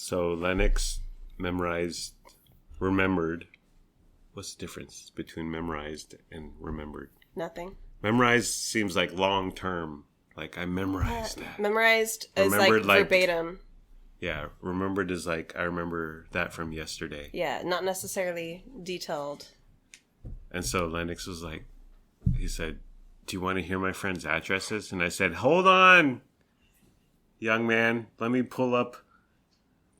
So Lennox remembered. What's the difference between memorized and remembered? Nothing. Memorized seems like long term. Like I memorized that. Memorized is like verbatim. Yeah, remembered is like I remember that from yesterday. Yeah, not necessarily detailed. And so Lennox was like, he said, "Do you want to hear my friends' addresses?" And I said, "Hold on, young man. Let me pull up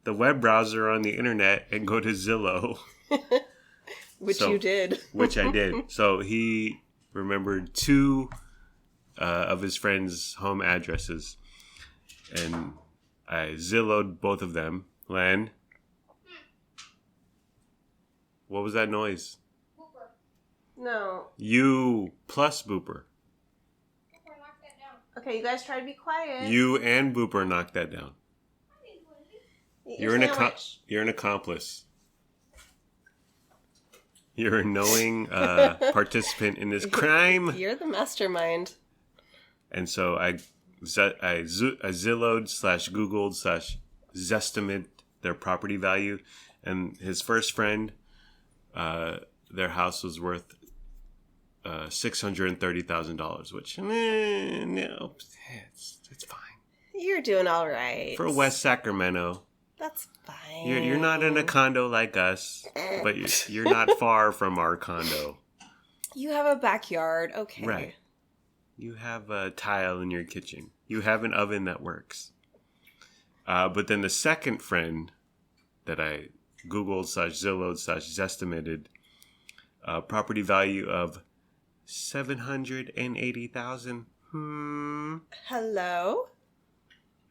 the web browser on the internet and go to Zillow." Which you did. Which I did. So he remembered 2 of his friends' home addresses. And I Zillowed both of them. Len? What was that noise? Booper. No. You plus Booper. Booper knocked that down. Okay, you guys try to be quiet. You and Booper knocked that down. You're an accomplice. You're a knowing participant in this crime. You're the mastermind. And so I Zillowed/Googled/ Zestimate their property value. And his first friend, their house was worth $630,000, which, no, it's fine. You're doing all right. For West Sacramento. That's fine. You're not in a condo like us, but you're not far from our condo. You have a backyard, okay. Right. You have a tile in your kitchen. You have an oven that works. But then the second friend that I Googled/Zillowed/Zestimated, property value of $780,000. Hello?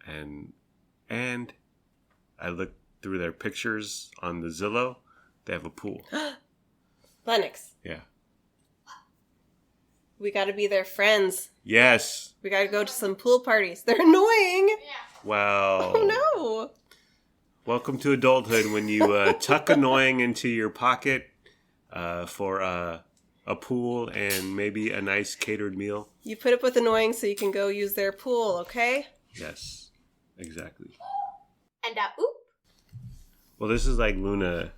And I looked through their pictures on the Zillow. They have a pool. Lennox. Yeah. We got to be their friends. Yes. We got to go to some pool parties. They're annoying. Yeah. Well. Oh, no. Welcome to adulthood when you tuck annoying into your pocket for a pool and maybe a nice catered meal. You put up with annoying so you can go use their pool, okay? Yes. Exactly. And oop. Well, this is like Luna.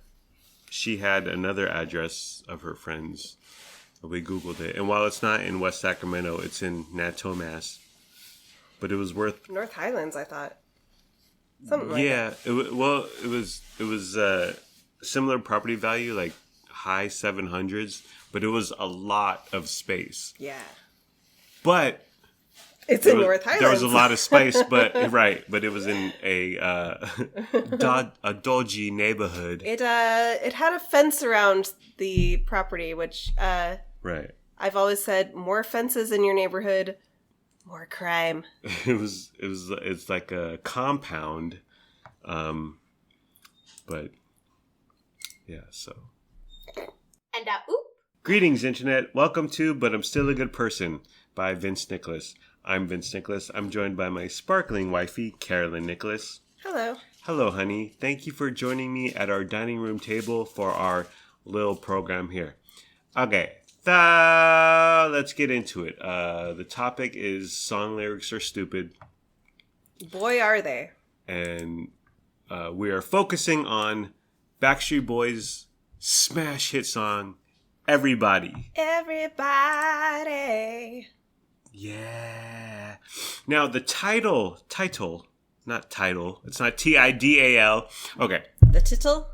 She had another address of her friends. We Googled it. And while it's not in West Sacramento, it's in Natomas. But it was worth... North Highlands, I thought. Something like that. Yeah. It was similar property value, like high 700s. But it was a lot of space. Yeah. But... It's in North Highlands. There was a lot of space, but it was in a dodgy neighborhood. It had a fence around the property, which right. I've always said, more fences in your neighborhood, more crime. It's like a compound, but yeah. So. And oop. Greetings, Internet. Welcome to "But I'm Still a Good Person" by Vince Nicholas. I'm Vince Nicholas. I'm joined by my sparkling wifey, Carolyn Nicholas. Hello. Hello, honey. Thank you for joining me at our dining room table for our little program here. Okay, let's get into it. The topic is song lyrics are stupid. Boy, are they. And we are focusing on Backstreet Boys' smash hit song, Everybody. Everybody. Yeah. Now, the title, not title. It's not Tidal. Okay. The title?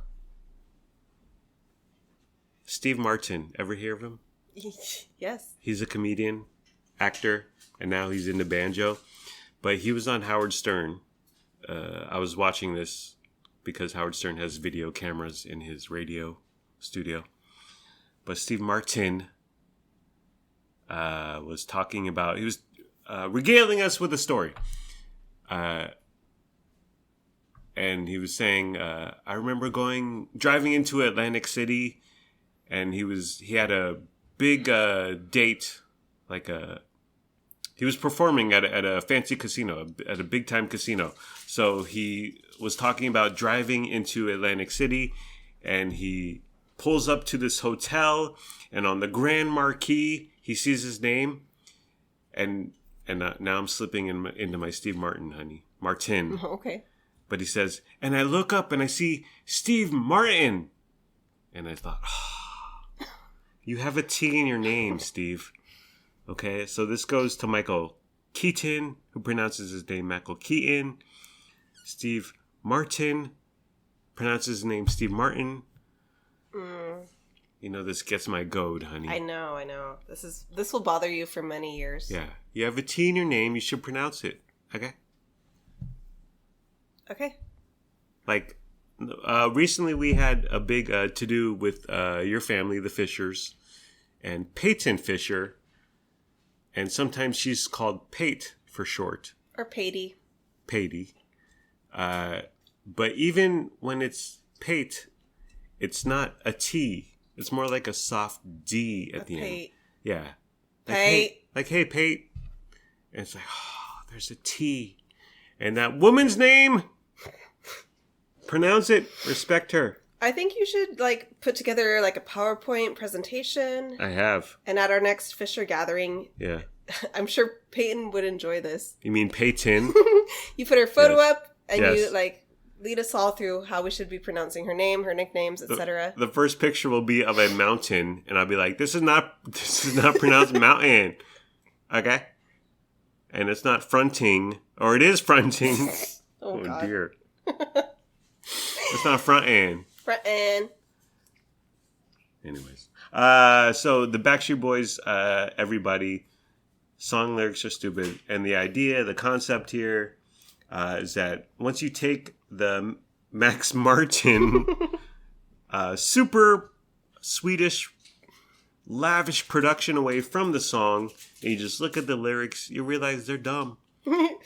Steve Martin. Ever hear of him? Yes. He's a comedian, actor, and now he's into banjo. But he was on Howard Stern. I was watching this because Howard Stern has video cameras in his radio studio. But Steve Martin was talking about, he was regaling us with a story. And he was saying, I remember driving into Atlantic City, and he had a big date, he was performing at a fancy casino, at a big time casino. So he was talking about driving into Atlantic City, and he pulls up to this hotel, and on the Grand Marquee, he sees his name, and now I'm slipping into my Steve Martin, honey. Martin. Okay. But he says, and I look up and I see Steve Martin. And I thought, you have a T in your name, Steve. Okay, so this goes to Michael Keaton, who pronounces his name Michael Keaton. Steve Martin pronounces his name Steve Martin. You know, this gets my goad, honey. I know. This will bother you for many years. Yeah. You have a T in your name, you should pronounce it. Okay? Okay. Like, recently we had a big to-do with your family, the Fishers, and Peyton Fisher. And sometimes she's called Pate for short. Or Patey. Patey. But even when it's Pate, it's not a T. It's more like a soft D at the end. Yeah. Like, Pate. Hey, Pate. And it's like, oh, there's a T. And that woman's name, pronounce it, respect her. I think you should, put together, a PowerPoint presentation. I have. And at our next Fisher gathering, yeah, I'm sure Peyton would enjoy this. You mean Peyton? You put her photo up, and yes. You, lead us all through how we should be pronouncing her name, her nicknames, etc. The first picture will be of a mountain, and I'll be like, this is not pronounced mountain. Okay? And it's not fronting, or it is fronting. Oh God. Dear. It's not front-end. Front-end. Anyways. So the Backstreet Boys, everybody, song lyrics are stupid. And the idea, the concept here, is that once you take the Max Martin super Swedish lavish production away from the song and you just look at the lyrics, you realize they're dumb.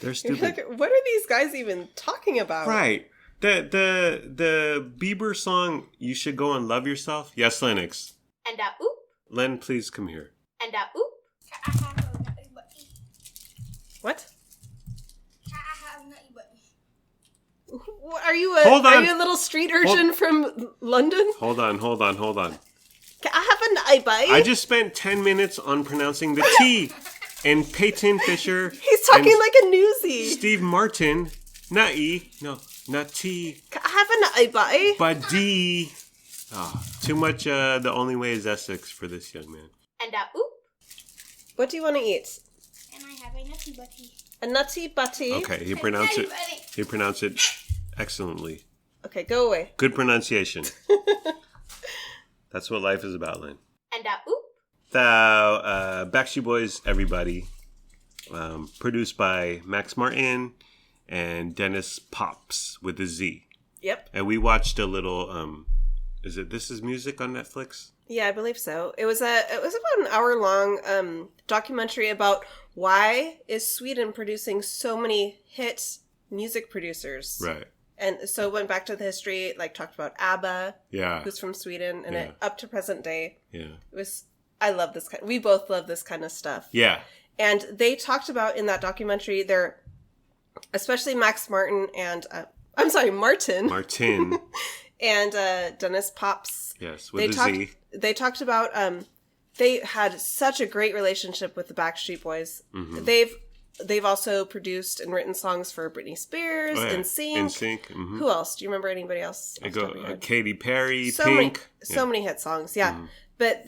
They're stupid. What are these guys even talking about? Right. The Bieber song, You Should Go and Love Yourself. Yes, Lennox. And oop. Len, please come here. And oop. What? What? Are you Hold on. Are you a little street urchin from London? Hold on. Can I have an eye bite? I just spent 10 minutes on pronouncing the T. And Peyton Fisher. He's talking like a newsie. Steve Martin. Not E. No, not T. Can I have an eye bite? But D. Oh, too much The Only Way is Essex for this young man. And oop. What do you want to eat? And I have a nutty butty. A nutty butty. Okay, he pronounced it. He pronounced it excellently. Okay, go away. Good pronunciation. That's what life is about, Lynn. And oop. The Backstreet Boys, everybody. Produced by Max Martin and Dennis Pops with a Z. Yep. And we watched a little. Is it This Is Music on Netflix? Yeah, I believe so. It was about an hour-long documentary about why is Sweden producing so many hit music producers. Right. And so it went back to the history, talked about ABBA, Yeah. who's from Sweden, and Yeah. up to present day. Yeah. I love this we both love this kind of stuff. Yeah. And they talked about in that documentary, especially Max Martin and, Martin. Martin. And Dennis Pops. Yes, with Z. They talked about they had such a great relationship with the Backstreet Boys. Mm-hmm. They've also produced and written songs for Britney Spears, NSYNC. NSYNC. Mm-hmm. Who else? Do you remember anybody else? I go Katy Perry, so Pink. So many hit songs, yeah. Mm-hmm. But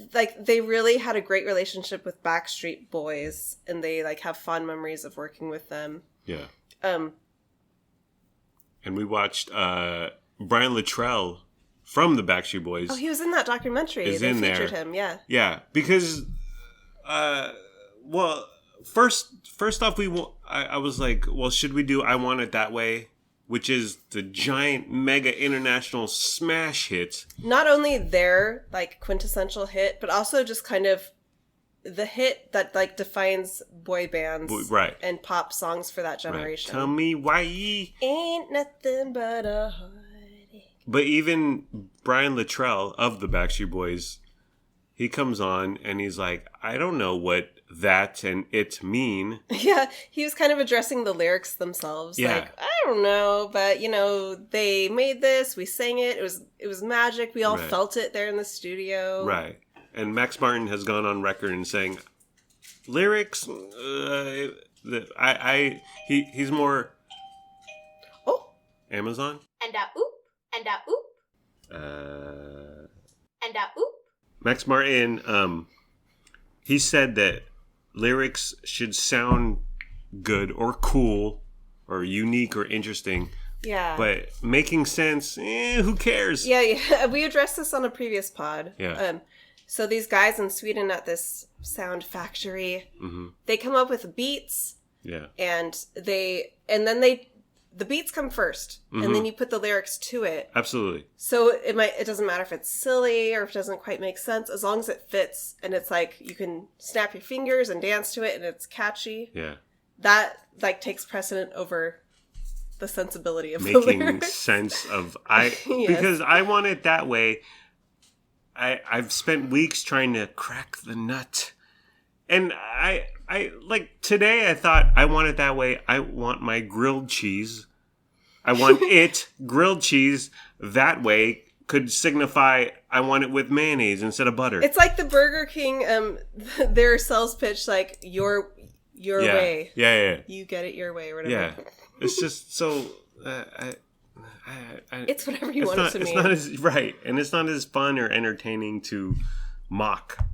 they really had a great relationship with Backstreet Boys, and they have fond memories of working with them. Yeah. And we watched Brian Luttrell from the Backstreet Boys. Oh, he was in that documentary. They featured him, yeah. Yeah, because, first off, I was like, well, should we do I Want It That Way? Which is the giant, mega international smash hit. Not only their, quintessential hit, but also just kind of the hit that, defines boy bands right. and pop songs for that generation. Right. Tell me why. Ain't nothing but a heartache. But even Brian Luttrell of the Backstreet Boys, he comes on and he's like, I don't know what that and it mean. Yeah, he was kind of addressing the lyrics themselves. Yeah. I don't know, but they made this, we sang it, it was magic, we all felt it there in the studio. Right. And Max Martin has gone on record and saying lyrics he's more. Oh, Amazon? And a oop. And a oop. And a oop. Max Martin, he said that lyrics should sound good or cool or unique or interesting. Yeah. But making sense, who cares? Yeah. We addressed this on a previous pod. Yeah. So these guys in Sweden at this sound factory, they come up with beats. Yeah. And the beats come first, and then you put the lyrics to it. Absolutely. So it doesn't matter if it's silly or if it doesn't quite make sense, as long as it fits and it's like you can snap your fingers and dance to it and it's catchy. Yeah. That like takes precedent over the sensibility of the making lyrics. sense of Yes. because I want it that way. I've spent weeks trying to crack the nut, and I like today I thought I want it that way. I want my grilled cheese. I want it grilled cheese that way could signify I want it with mayonnaise instead of butter. It's like the Burger King their sales pitch, like your way. Yeah. You get it your way or whatever. Yeah. It's just so It's whatever you want it to it's mean. not as right, and it's not as fun or entertaining to mock,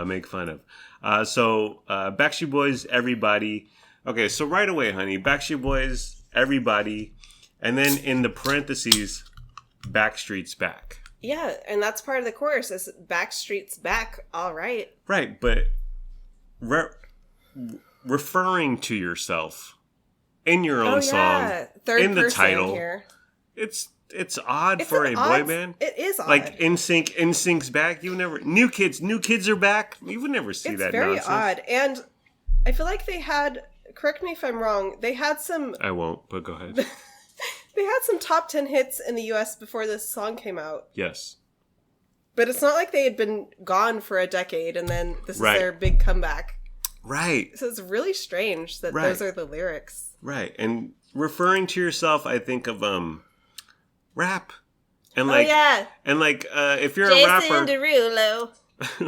make fun of. So Backstreet Boys, everybody. Okay, so right away, honey, Backstreet Boys, everybody, and then in the parentheses, Backstreet's back. Yeah, and that's part of the chorus is Backstreet's back, all right. Right, but referring to yourself in your own song, Third in the person title, here. it's odd It's for an a odd- boy band. It is odd. Like NSYNC's back. You never new kids are back. You would never see it's that very nonsense. odd, and I feel like they had. Correct me if I'm wrong. They had some. I won't, but go ahead. They had some top 10 hits in the U.S. before this song came out. Yes. But it's not like they had been gone for a decade and then this is Right. their big comeback. Right. So it's really strange that Right. those are the lyrics. Right. And referring to yourself, I think of rap. And like yeah. and like if you're Jason a rapper Derulo.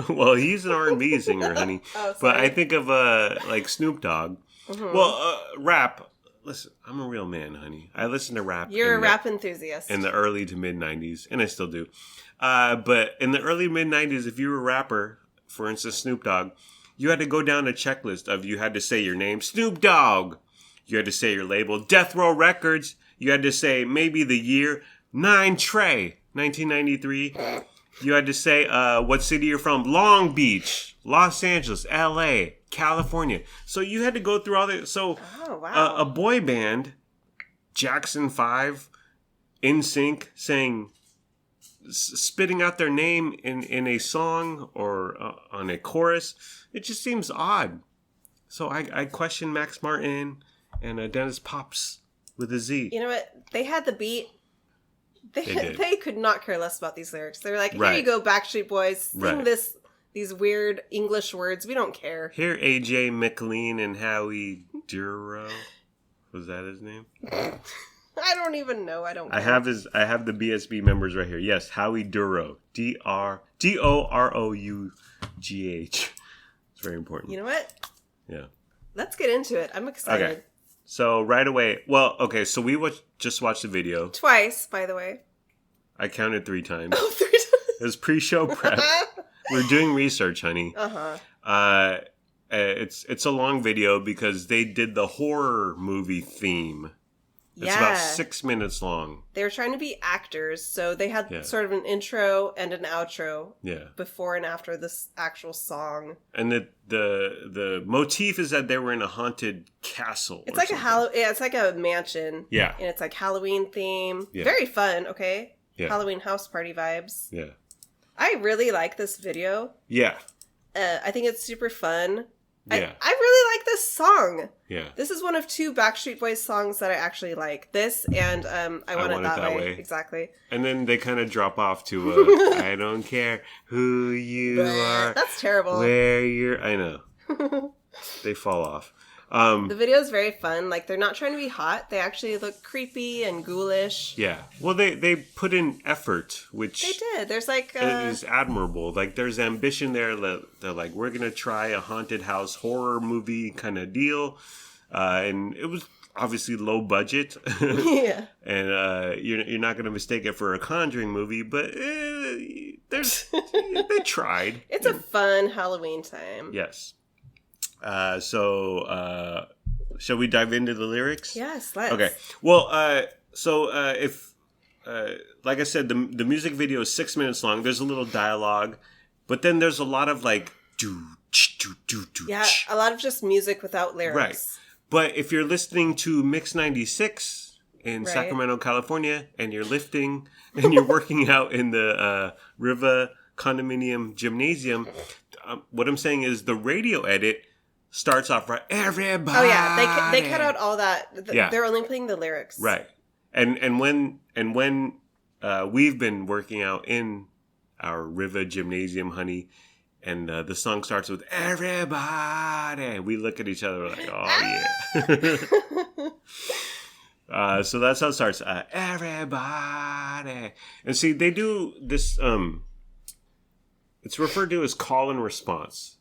well, he's an R&B singer, honey. Oh, but sorry. I think of like Snoop Dogg. Mhm. Well, rap. Listen, I'm a real man, honey. I listen to rap. You're a in the- rap enthusiast. in the early to mid 90s, and I still do. But in the early mid 90s, if you were a rapper, for instance Snoop Dogg, you had to go down a checklist of you had to say your name, Snoop Dogg. You had to say your label, Death Row Records. You had to say maybe the year, 9 Trey, 1993. You had to say what city you're from, Long Beach, Los Angeles, LA, California. So you had to go through all that. So Oh, wow. a boy band, Jackson 5, NSYNC, saying, spitting out their name in a song or on a chorus, it just seems odd. So I question Max Martin and Dennis Pops with a Z. You know what? They had the beat. did. They could not care less about these lyrics. They're like, here Right. you go, Backstreet Boys. Sing Right. these weird English words. We don't care. Here, AJ McLean and Howie Duro. Was that his name? I don't even know. I don't care. I have the BSB members right here. Yes, Howie Duro. Dorough. It's very important. You know what? Yeah. Let's get into it. I'm excited. Okay. So right away, so we just watched the video. Twice, by the way. I counted 3 times. Oh, 3 It was pre-show prep. We're doing research, honey. Uh-huh. It's a long video because they did the horror movie theme. It's Yeah. about 6 minutes long. They were trying to be actors, so they had Yeah. sort of an intro and an outro Yeah. before and after this actual song. And the motif is that they were in a haunted castle. It's or like something. it's like a mansion. Yeah. And it's like Halloween theme. Yeah. Very fun, okay? Yeah. Halloween house party vibes. Yeah. I really like this video. Yeah. I think it's super fun. Yeah. I really like this song. Yeah. This is one of 2 Backstreet Boys songs that I actually like. This and I Want It That Way. Exactly. And then they kind of drop off to I don't care who you are, That's terrible. where you're. I know. They fall off. The video is very fun. Like, they're not trying to be hot. They actually look creepy and ghoulish. Yeah. Well, they put in effort, which They did. There's like is admirable. Like, there's ambition there. They're like, we're going to try a haunted house horror movie kind of deal. And it was obviously low budget. Yeah. And you're not going to mistake it for a Conjuring movie, but they tried. It's a fun Halloween time. Yes. So shall we dive into the lyrics? Yes, let's. Okay. Well, if like I said, the music video is 6 minutes long. There's a little dialogue, but then there's a lot of like Yeah, a lot of just music without lyrics. Right. But if you're listening to Mix 96 in Sacramento, California, and you're lifting and you're working out in the Riva condominium gymnasium, what I'm saying is the radio edit starts off right. Everybody. Oh yeah, they cut out all that. Yeah. They're only playing the lyrics. Right. And when we've been working out in our Riva gymnasium, honey, and the song starts with everybody, we look at each other like, oh yeah. So that's how it starts. Everybody. And see, they do this, it's referred to as call and response.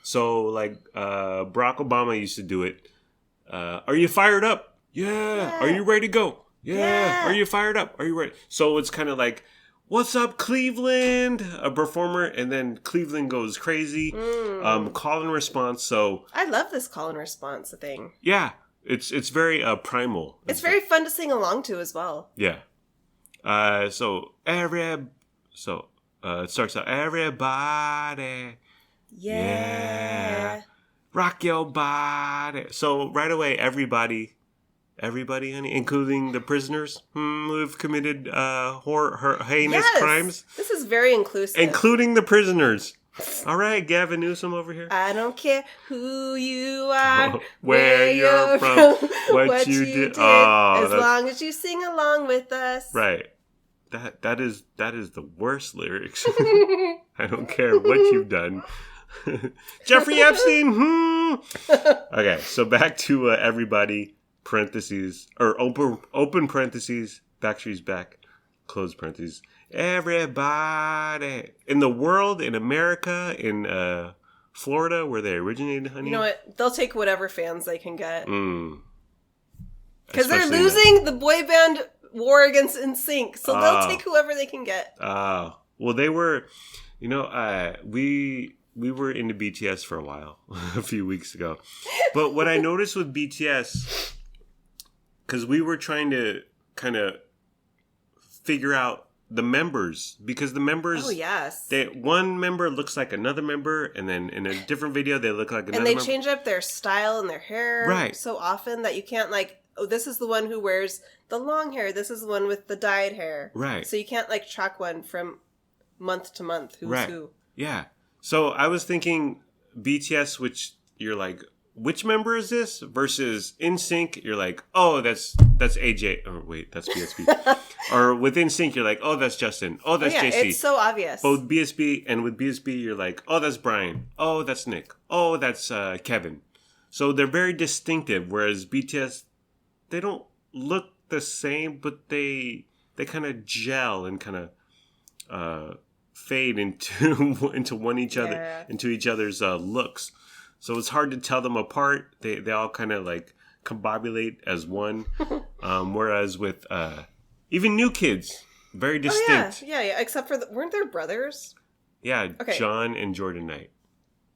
So like Barack Obama used to do it. Are you fired up? Yeah. Are you ready to go? Yeah. Are you fired up? Are you ready? So it's kind of like, what's up, Cleveland? A performer, and then Cleveland goes crazy. Call and response. So I love this call and response thing. Yeah, it's very primal. It's very fun to sing along to as well. Yeah. It starts out everybody. Yeah. Rock your body. So right away, everybody, honey, including the prisoners who've committed heinous crimes. This is very inclusive. Including the prisoners. All right, Gavin Newsom over here. I don't care who you are, where you're from, what you did. Oh, as long as you sing along with us. Right. That is the worst lyrics. I don't care what you've done. Jeffrey Epstein. Okay, so back to everybody. Parentheses or open parentheses. BackStreet's back. Close parentheses. Everybody in the world, in America, in Florida, where they originated, honey. You know what? They'll take whatever fans they can get. Because they're Especially losing the boy band war against NSYNC, so they'll take whoever they can get. Well, they were, we were into BTS for a while, a few weeks ago. But what I noticed with BTS, because we were trying to kind of figure out the members, because the members, one member looks like another member, and then in a different video they look like another member. And they change up their style and their hair so often that you can't this is the one who wears the long hair, this is the one with the dyed hair. Right. So you can't track one from month to month who's who. Yeah. So I was thinking BTS, which you're like, which member is this? Versus NSYNC, you're like, oh, that's AJ. Oh, wait, that's BSB. Or with NSYNC, you're like, oh, that's Justin. Oh, that's JC. It's so obvious. Both BSB, and with BSB, you're like, oh, that's Brian. Oh, that's Nick. Oh, that's Kevin. So they're very distinctive, whereas BTS, they don't look the same, but they kind of gel and kind of fade into into each other's looks. So it's hard to tell them apart. They all kind of combobulate as one. Whereas with even new kids, very distinct. Oh, yeah. Except for weren't there brothers? Yeah, okay. John and Jordan Knight.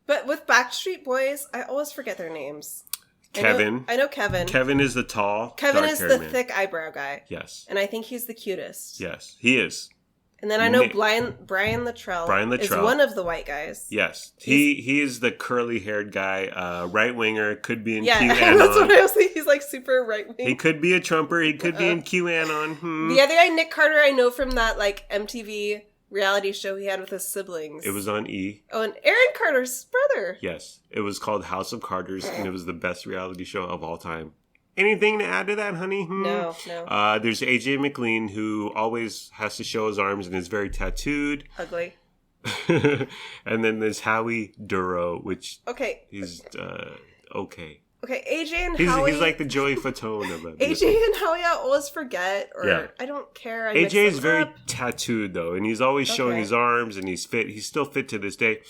But with Backstreet Boys, I always forget their names. Kevin. I know Kevin. Kevin is the tall, Kevin is the man. Thick eyebrow guy. Yes. And I think he's the cutest. Yes, he is. And then I know Brian Luttrell is one of the white guys. Yes. He is the curly-haired guy, right-winger, could be in QAnon. Yeah, that's what I was thinking. He's super right-wing. He could be a Trumper. He could be in QAnon. The other guy, Nick Carter, I know from that MTV reality show he had with his siblings. It was on E! Oh, and Aaron Carter's brother. Yes. It was called House of Carters, and it was the best reality show of all time. Anything to add to that, honey? No. There's AJ McLean, who always has to show his arms and is very tattooed. Ugly. And then there's Howie Duro, which he's okay. Okay, AJ and Howie. He's like the Joey Fatone of it. AJ and Howie I always forget, I don't care. AJ is very tattooed, though, and he's always showing his arms, and he's fit. He's still fit to this day.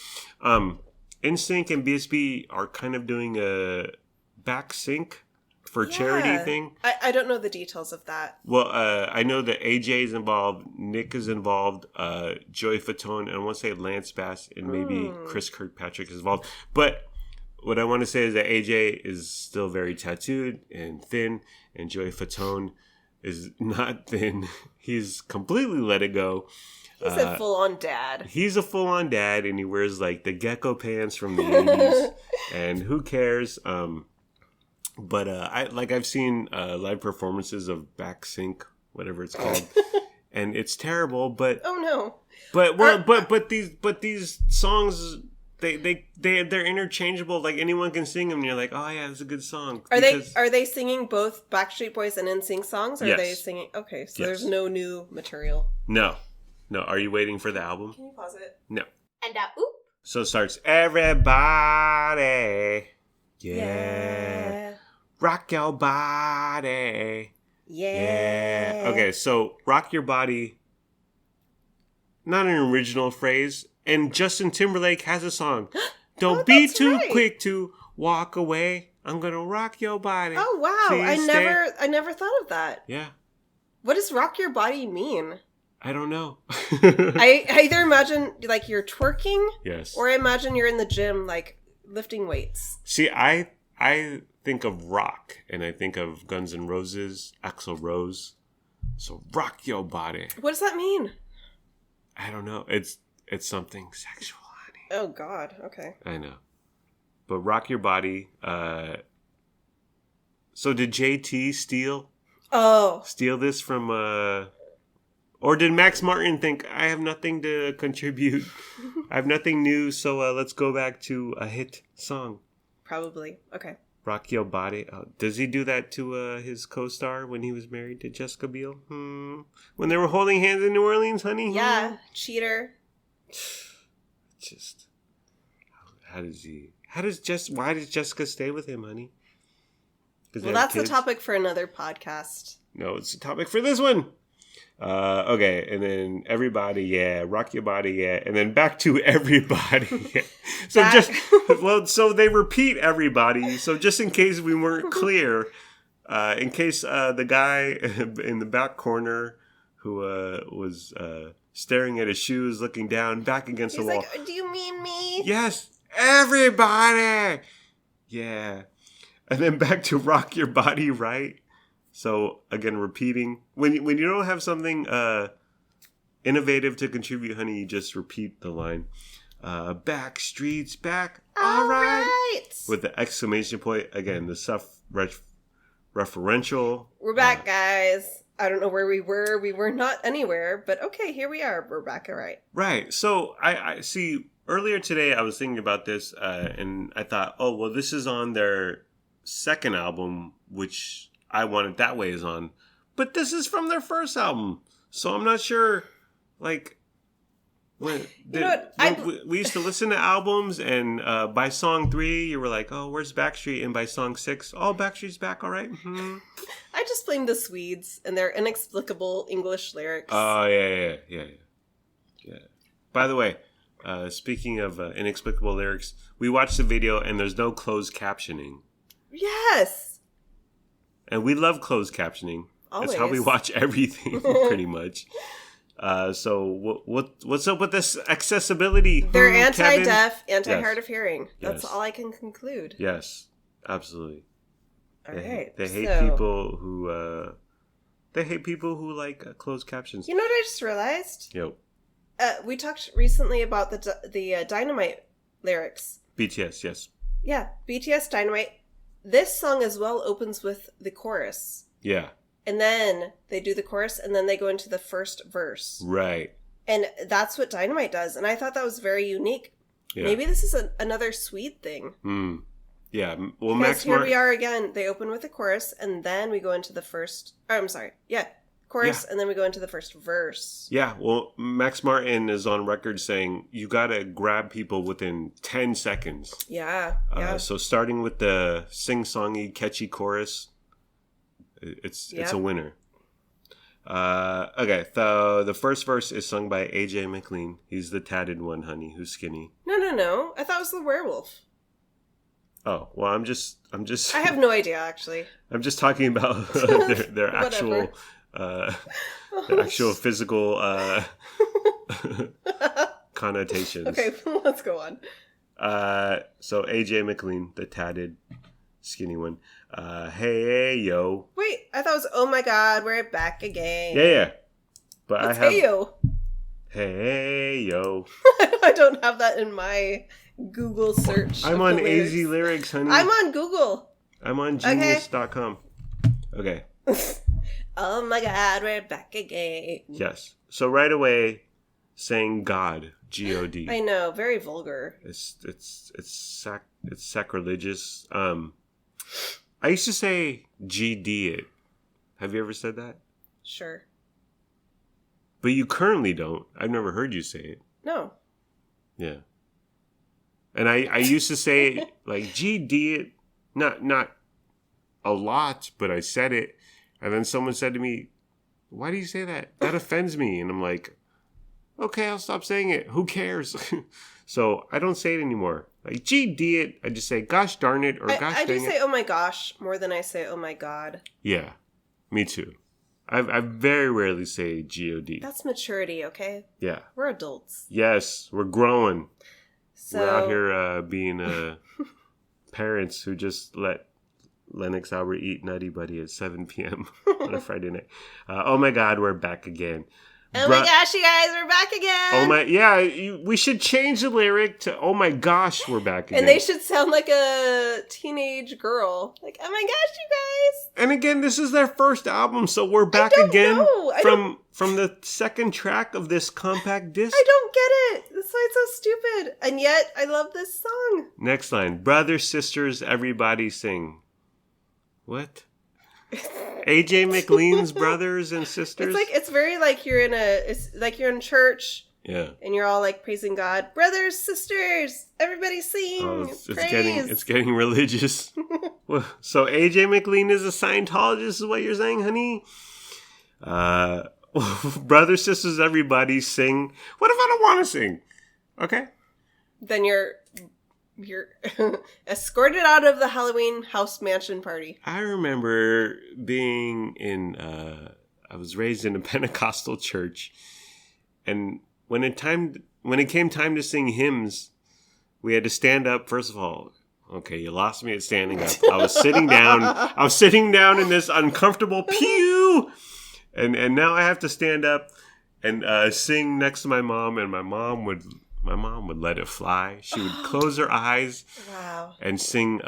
NSYNC and BSB are kind of doing a back sync for charity thing. I don't know the details of that. Well, I know that AJ is involved, Nick is involved, Joey Fatone, and I want to say Lance Bass, and maybe Chris Kirkpatrick is involved. But what I want to say is that AJ is still very tattooed and thin, and Joey Fatone is not thin. He's completely let it go. He's a full-on dad. He's a full-on dad, and he wears like the gecko pants from the 80s. And who cares? But I've seen live performances of Back Sync, whatever it's called, and it's terrible. But oh no! But these songs, they're interchangeable. Like anyone can sing them. And you're like, oh yeah, it's a good song. Are they singing both Backstreet Boys and NSYNC songs? Or yes. Are they singing? Okay, so yes. There's no new material. No. Are you waiting for the album? Can you pause it? No. And oop. So it starts. Everybody, yeah. Rock your body. Yeah. Okay, so rock your body. Not an original phrase. And Justin Timberlake has a song. Don't be too quick to walk away. I'm gonna rock your body. Oh wow. Please I never thought of that. Yeah. What does rock your body mean? I don't know. I either imagine like you're twerking. Yes. Or I imagine you're in the gym like lifting weights. See, I think of rock, and I think of Guns N' Roses, Axl Rose. So rock your body. What does that mean? I don't know. It's something sexual, honey. Oh God. Okay. I know. But rock your body. So did JT steal this from or did Max Martin think I have nothing to contribute? I have nothing new, so let's go back to a hit song. Probably. Okay. Rock Your Body. Does he do that to his co-star when he was married to Jessica Biel? When they were holding hands in New Orleans, honey? Yeah. Cheater. Just, why does Jessica stay with him, honey? Well, that's a topic for another podcast. No, it's a topic for this one. Okay, and then everybody, yeah, rock your body, yeah, and then back to everybody. Yeah. So they repeat everybody. So just in case we weren't clear, in case the guy in the back corner who was staring at his shoes, looking down, back against the wall. Like, do you mean me? Yes, everybody. Yeah, and then back to rock your body, right? So again, repeating when you don't have something innovative to contribute, honey, you just repeat the line. BackStreet's back, all right, with the exclamation point. Again, the self-referential. We're back, guys. I don't know where we were. We were not anywhere, but okay, here we are. We're back, all right. Right. So I see. Earlier today, I was thinking about this, and I thought, oh well, this is on their second album, which I Want It That Way is on. But this is from their first album. So I'm not sure, like, we used to listen to albums, and by song 3, you were like, oh, where's Backstreet? And by song 6, oh, Backstreet's back, all right? Mm-hmm. I just blame the Swedes and their inexplicable English lyrics. Oh, yeah. By the way, speaking of inexplicable lyrics, we watched the video, and there's no closed captioning. Yes! And we love closed captioning. Always. That's how we watch everything, pretty much. So what's up with this accessibility? They're anti-deaf, anti-hard of hearing. That's all I can conclude. Yes, absolutely. All right. They hate people who like closed captions. You know what I just realized? Yep. We talked recently about the Dynamite lyrics. BTS, yes. Yeah, BTS Dynamite. This song as well opens with the chorus. Yeah. And then they do the chorus, and then they go into the first verse. Right. And that's what Dynamite does. And I thought that was very unique. Yeah. Maybe this is another Swede thing. Yeah. Well, because here we are again. They open with the chorus, and then we go into the first... Oh, I'm sorry. Yeah. Chorus, and then we go into the first verse. Yeah. Well, Max Martin is on record saying you got to grab people within 10 seconds. Yeah. So starting with the sing-songy, catchy chorus... It's a winner. Okay, the first verse is sung by AJ McLean. He's the tatted one, honey, who's skinny. No. I thought it was the werewolf. Oh, well, I'm just. I have no idea, actually. I'm just talking about their actual, their actual physical connotations. Okay, let's go on. So AJ McLean, the tatted, skinny one. Hey yo. Wait, I thought it was, oh my god, we're back again. Yeah. But What's I have. hey yo? Hey yo. I don't have that in my Google search. I'm on AZ Lyrics, honey. I'm on Google. I'm on genius.com. Okay. Oh my god, we're back again. Yes. So right away, saying God, G-O-D. I know, very vulgar. It's sacrilegious. I used to say GD it. Have you ever said that? Sure. But you currently don't. I've never heard you say it. No. Yeah. And I used to say it like GD it. Not a lot, but I said it. And then someone said to me, why do you say that? That offends me. And I'm like, okay, I'll stop saying it. Who cares? So I don't say it anymore. Like, GD it. I just say, gosh darn it, or gosh dang it. I do say, oh my gosh, more than I say, oh my god. Yeah, me too. I very rarely say G-O-D. That's maturity, okay? Yeah. We're adults. Yes, we're growing. So... We're out here being parents who just let Lennox Albert eat Nutty Buddy at 7 p.m. on a Friday night. Oh my God, we're back again. Oh my gosh, you guys, we're back again. Oh my, yeah, we should change the lyric to, oh my gosh, we're back again. And they should sound like a teenage girl. Like, oh my gosh, you guys. And again, this is their first album, so we're back again from the second track of this compact disc. I don't get it. That's why it's so stupid. And yet, I love this song. Next line, brothers, sisters, everybody sing. What? AJ McLean's brothers and sisters? It's very like you're in church. Yeah. And you're all like praising God. Brothers, sisters, everybody sing. Oh, praise. it's getting religious. So AJ McLean is a Scientologist is what you're saying, honey? Brothers, sisters, everybody sing. What if I don't want to sing? Okay. Then you're escorted out of the Halloween house mansion party. I remember being I was raised in a Pentecostal church, and when it came time to sing hymns, we had to stand up. First of all, okay, you lost me at standing up. I was sitting down. I was sitting down in this uncomfortable pew, and now I have to stand up and sing next to my mom, and my mom would let it fly. She would close her eyes and sing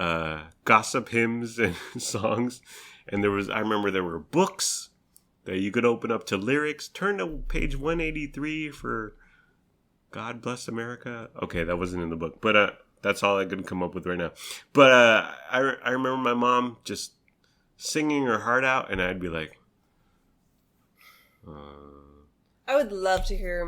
gossip hymns and songs. And I remember there were books that you could open up to lyrics. Turn to page 183 for God Bless America. Okay, that wasn't in the book, but that's all I could come up with right now. But I remember my mom just singing her heart out, and I'd be like, I would love to hear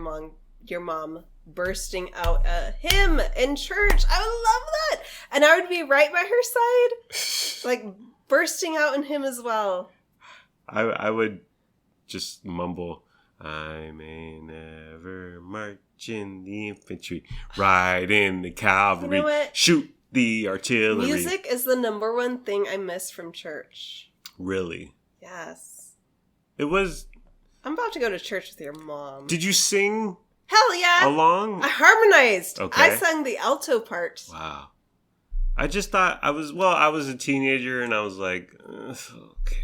your mom bursting out a hymn in church. I would love that. And I would be right by her side, like bursting out in hymn as well. I would just mumble, I may never march in the infantry, ride in the cavalry, you know what? Shoot the artillery. Music is the number one thing I miss from church. Really? Yes. It was... I'm about to go to church with your mom. Did you sing... Hell yeah! Along? I harmonized. Okay. I sang the alto part. Wow. I just thought I was a teenager and I was like, okay,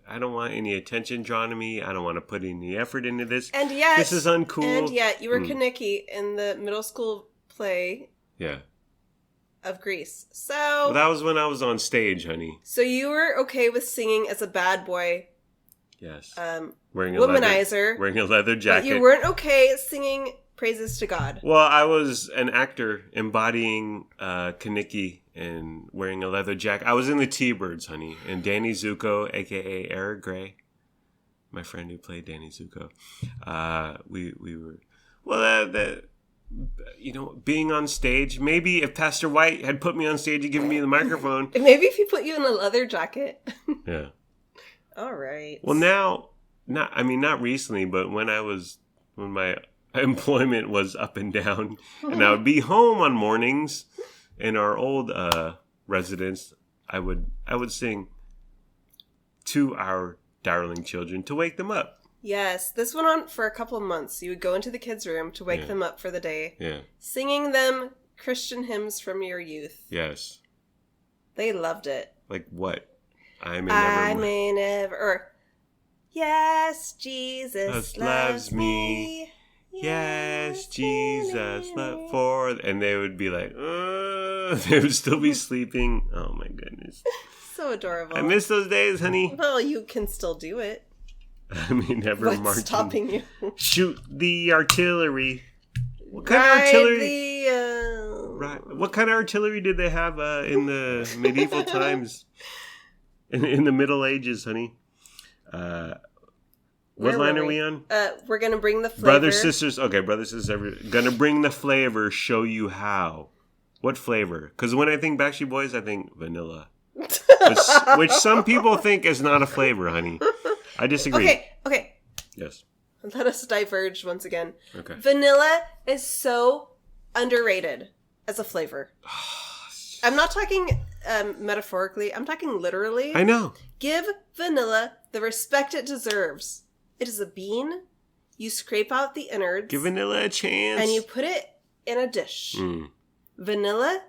I don't want any attention drawn to me. I don't want to put any effort into this. And yet, this is uncool. And yet, you were Kaneki in the middle school play. Yeah. Of Grease. So well, that was when I was on stage, honey. So you were okay with singing as a bad boy. Yes. Wearing a leather jacket. But you weren't okay singing praises to God. Well, I was an actor embodying Kaneki and wearing a leather jacket. I was in the T-Birds, honey. And Danny Zuko, a.k.a. Eric Gray, my friend who played Danny Zuko. We were... Well, being on stage. Maybe if Pastor White had put me on stage and given me the microphone. Maybe if he put you in a leather jacket. Yeah. All right. Well, now, not recently, but when my employment was up and down, and I would be home on mornings, in our old residence, I would sing to our darling children to wake them up. Yes, this went on for a couple of months. You would go into the kids' room to wake them up for the day. Yeah. Singing them Christian hymns from your youth. Yes. They loved it. Like what? I may never. Or, yes, Jesus loves me. Yes, Jesus loves for. And they would be like, they would still be sleeping. Oh my goodness. So adorable. I miss those days, honey. Well, you can still do it. I mean, never What's marching. stopping you? Shoot the artillery. What kind of artillery? What kind of artillery did they have in the medieval times? In the Middle Ages, honey. What line are we on? We're gonna bring the flavor. Brothers, sisters. Okay, brothers, sisters. Gonna bring the flavor. Show you how. What flavor? Because when I think Backstreet Boys, I think vanilla, which some people think is not a flavor, honey. I disagree. Okay. Yes. Let us diverge once again. Okay. Vanilla is so underrated as a flavor. I'm not talking metaphorically. I'm talking literally. I know. Give vanilla the respect it deserves. It is a bean. You scrape out the innards. Give vanilla a chance. And you put it in a dish. Vanilla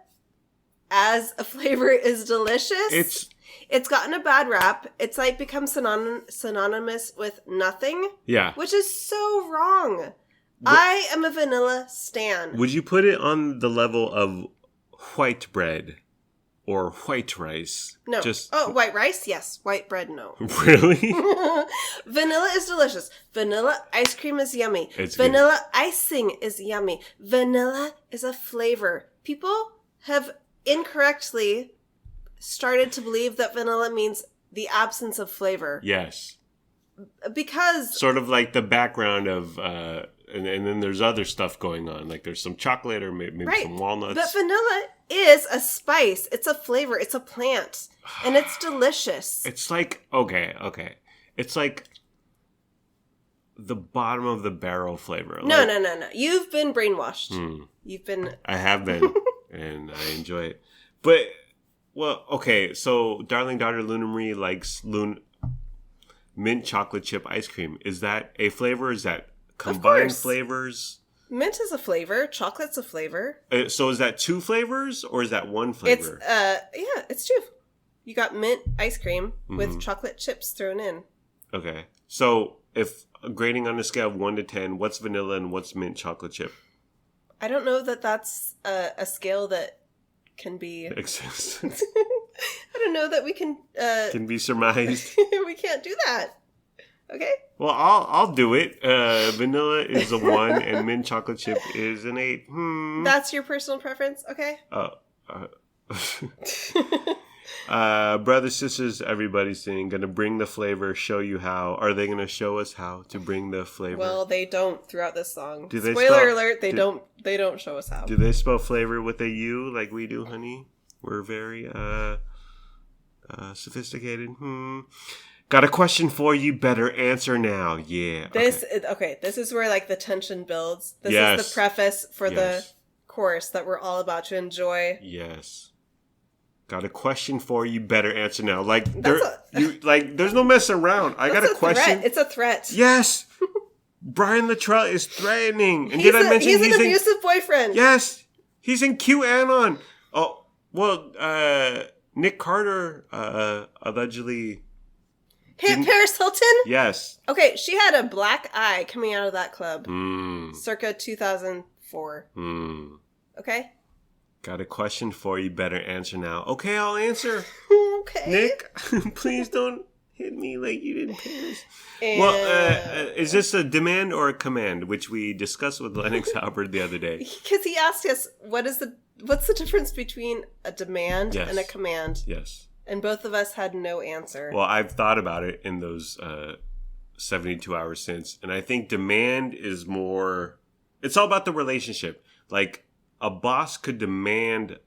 as a flavor is delicious. It's gotten a bad rap. It's like become synonymous with nothing. Yeah. Which is so wrong. I am a vanilla stan. Would you put it on the level of white bread or white rice? No. White rice? Yes. White bread? No. Really? Vanilla is delicious. Vanilla ice cream is yummy. It's vanilla icing is yummy. Vanilla is a flavor. People have incorrectly started to believe that vanilla means the absence of flavor. Yes. Because... Sort of like the background of... And then there's other stuff going on. Like there's some chocolate or maybe some walnuts. But vanilla is a spice. It's a flavor. It's a plant. And it's delicious. It's like... Okay. It's like... the bottom of the barrel flavor. No. You've been brainwashed. You've been... I have been. And I enjoy it. But... Well, okay, so Darling Daughter Luna Marie likes mint chocolate chip ice cream. Is that a flavor? Is that combined flavors? Mint is a flavor. Chocolate's a flavor. So is that two flavors or is that one flavor? It's two. You got mint ice cream with chocolate chips thrown in. Okay. So if grading on a scale of 1 to 10, what's vanilla and what's mint chocolate chip? I don't know that that's a scale that can be exists. I don't know that we can be surmised. We can't do that. Okay. Well, I'll do it. Vanilla is a 1 and mint chocolate chip is an 8. That's your personal preference. Okay. Brothers, sisters, everybody's saying, gonna bring the flavor, show you how. Are they gonna show us how to bring the flavor? Well, they don't throughout this song. Spoiler alert, they don't show us how. Do they spell flavor with a U like we do, honey? We're very sophisticated. Got a question for you, better answer now. Yeah. This is where like the tension builds. This is the preface for the chorus that we're all about to enjoy. Yes. Got a question for you, better answer now. Like there's no messing around. I got a question. It's a threat. Yes. Brian Luttrell is threatening. And did I mention he's an abusive boyfriend? Yes. He's in QAnon. Oh, well, Nick Carter allegedly hit Paris Hilton? Yes. Okay, she had a black eye coming out of that club. Circa 2004. Okay? Got a question for you, better answer now. Okay, I'll answer. Okay. Nick, please don't hit me like you did in Paris. Well, is this a demand or a command, which we discussed with Lennox Albert the other day? Because he asked us, what's the difference between a demand and a command? Yes. And both of us had no answer. Well, I've thought about it in those 72 hours since, and I think demand is more... It's all about the relationship. Like, a boss could demand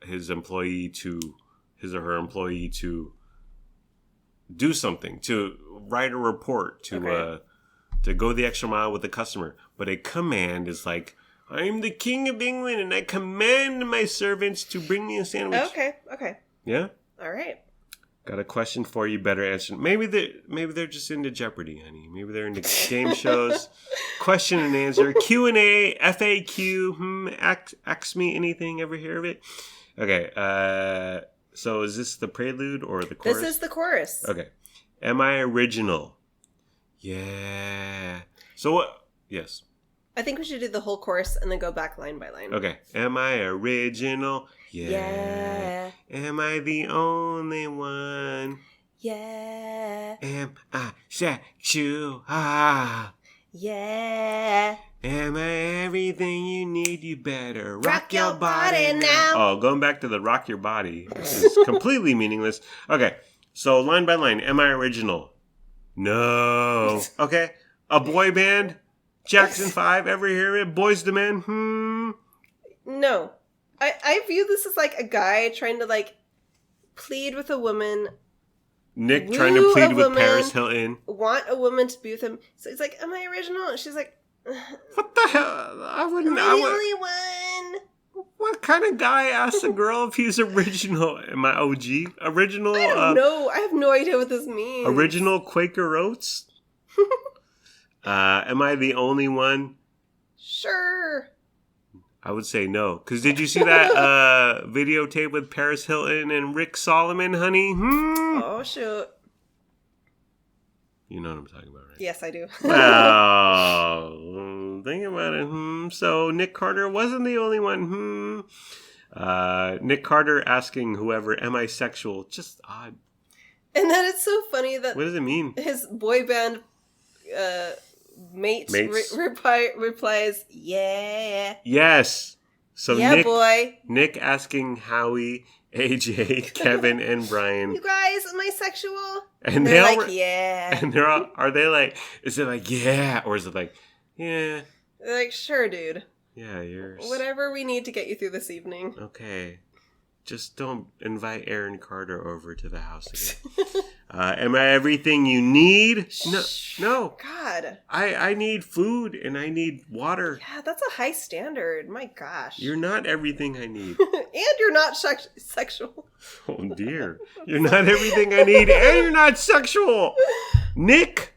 his or her employee to do something, to write a report, to go the extra mile with the customer. But a command is like, I'm the king of England, and I command my servants to bring me a sandwich. Okay. Yeah? All right. Got a question for you. Better answer. Maybe they're just into Jeopardy, honey. Maybe they're into game shows. Question and answer. Q&A. FAQ. Ask me anything. Ever hear of it? Okay. So is this the prelude or the chorus? This is the chorus. Okay. Am I original? Yeah. So what? Yes. I think we should do the whole chorus and then go back line by line. Okay. Am I original? Yeah. Am I the only one? Yeah. Am I sexual? Ah. Yeah. Am I everything you need? You better Rock your body now. Oh, going back to the rock your body. This is completely meaningless. Okay. So line by line. Am I original? No. Okay. A boy band? Jackson 5, ever hear it? Boys to Men? No. I view this as like a guy trying to like plead with a woman. Nick trying to plead with Paris Hilton. Want a woman to be with him. So he's like, am I original? And she's like, what the hell? Am I the only one? What kind of guy asks a girl if he's original? Am I OG? Original? I don't know. I have no idea what this means. Original Quaker Oats? Am I the only one? Sure. I would say no. Because did you see that videotape with Paris Hilton and Rick Solomon, honey? Oh, shoot. You know what I'm talking about, right? Yes, I do. Well, think about it. So Nick Carter wasn't the only one. Nick Carter asking whoever, am I sexual? Just odd. And then it's so funny that... What does it mean? His boy band mate replies, yeah. Yes. So yeah, Nick, boy. Nick asking Howie, AJ, Kevin, and Brian. You guys, am I sexual? And they're like, yeah. And they're all, are they like, is it like, yeah? Or is it like, yeah? They're like, sure, dude. Yeah, yours. Whatever we need to get you through this evening. Okay. Just don't invite Aaron Carter over to the house again. Am I everything you need? No. God. I need food and I need water. Yeah, that's a high standard. My gosh. You're not everything I need. And you're not sexual. Oh, dear. You're not everything I need and you're not sexual. Nick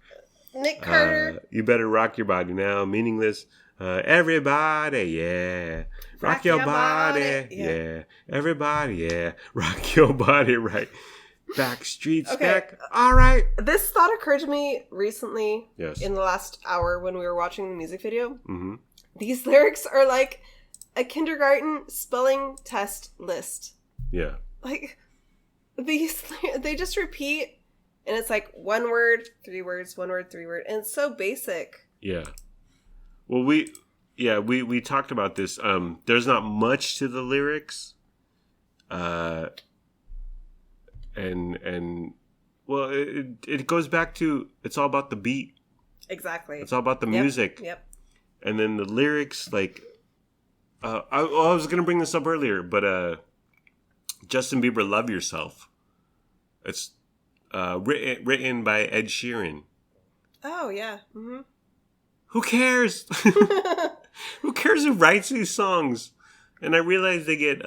Carter. You better rock your body now. Meaningless. Everybody, yeah. Rock your body. Yeah. Everybody, yeah. Rock your body, right. BackStreet's okay. back. All right. This thought occurred to me recently. Yes. In the last hour when we were watching the music video. Mm-hmm. These lyrics are like a kindergarten spelling test list. Yeah. Like, they just repeat, and it's like one word, 3 words, 1 word, 3 words, and it's so basic. Yeah. Well, we talked about this. There's not much to the lyrics. And well, it goes back to, it's all about the beat. Exactly. It's all about the music. Yep. And then the lyrics, like, I was going to bring this up earlier, but Justin Bieber, Love Yourself. It's written by Ed Sheeran. Oh, yeah. Mm-hmm. Who cares? Who cares who writes these songs? And I realize they get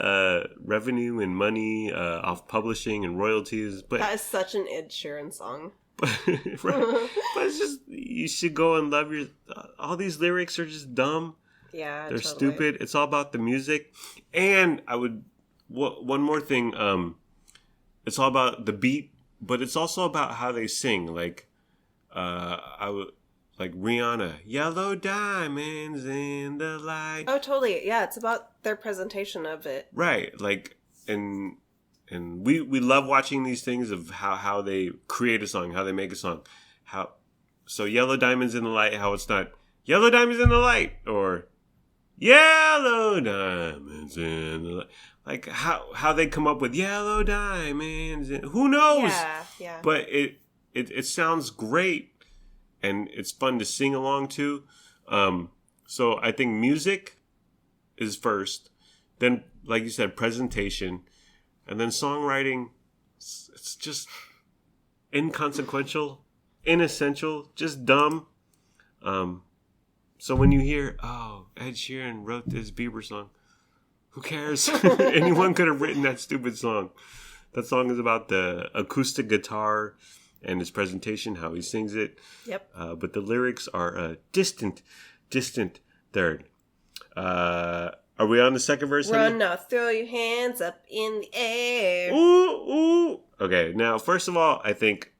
revenue and money off publishing and royalties. But that is such an Ed Sheeran song. Right. But it's just, you should go and love your... all these lyrics are just dumb. Yeah, they're totally. stupid. It's all about the music. And I would... one more thing. It's all about the beat, but it's also about how they sing. Like, I would... Like Rihanna, Yellow Diamonds in the Light. Oh, totally. Yeah, it's about their presentation of it. Right. Like, and we love watching these things of how they create a song, how they make a song. So Yellow Diamonds in the Light, how it's not Yellow Diamonds in the Light or Yellow Diamonds in the Light. Like how they come up with Yellow Diamonds. Who knows? Yeah. But it sounds great. And it's fun to sing along to. So I think music is first. Then, like you said, presentation. And then songwriting, it's just inconsequential, inessential, just dumb. So when you hear, oh, Ed Sheeran wrote this Bieber song. Who cares? Anyone could have written that stupid song. That song is about the acoustic guitar and his presentation, how he sings it. Yep. But the lyrics are a distant third. Are we on the second verse? Run now, throw your hands up in the air. Ooh, ooh. Okay, now, first of all, I think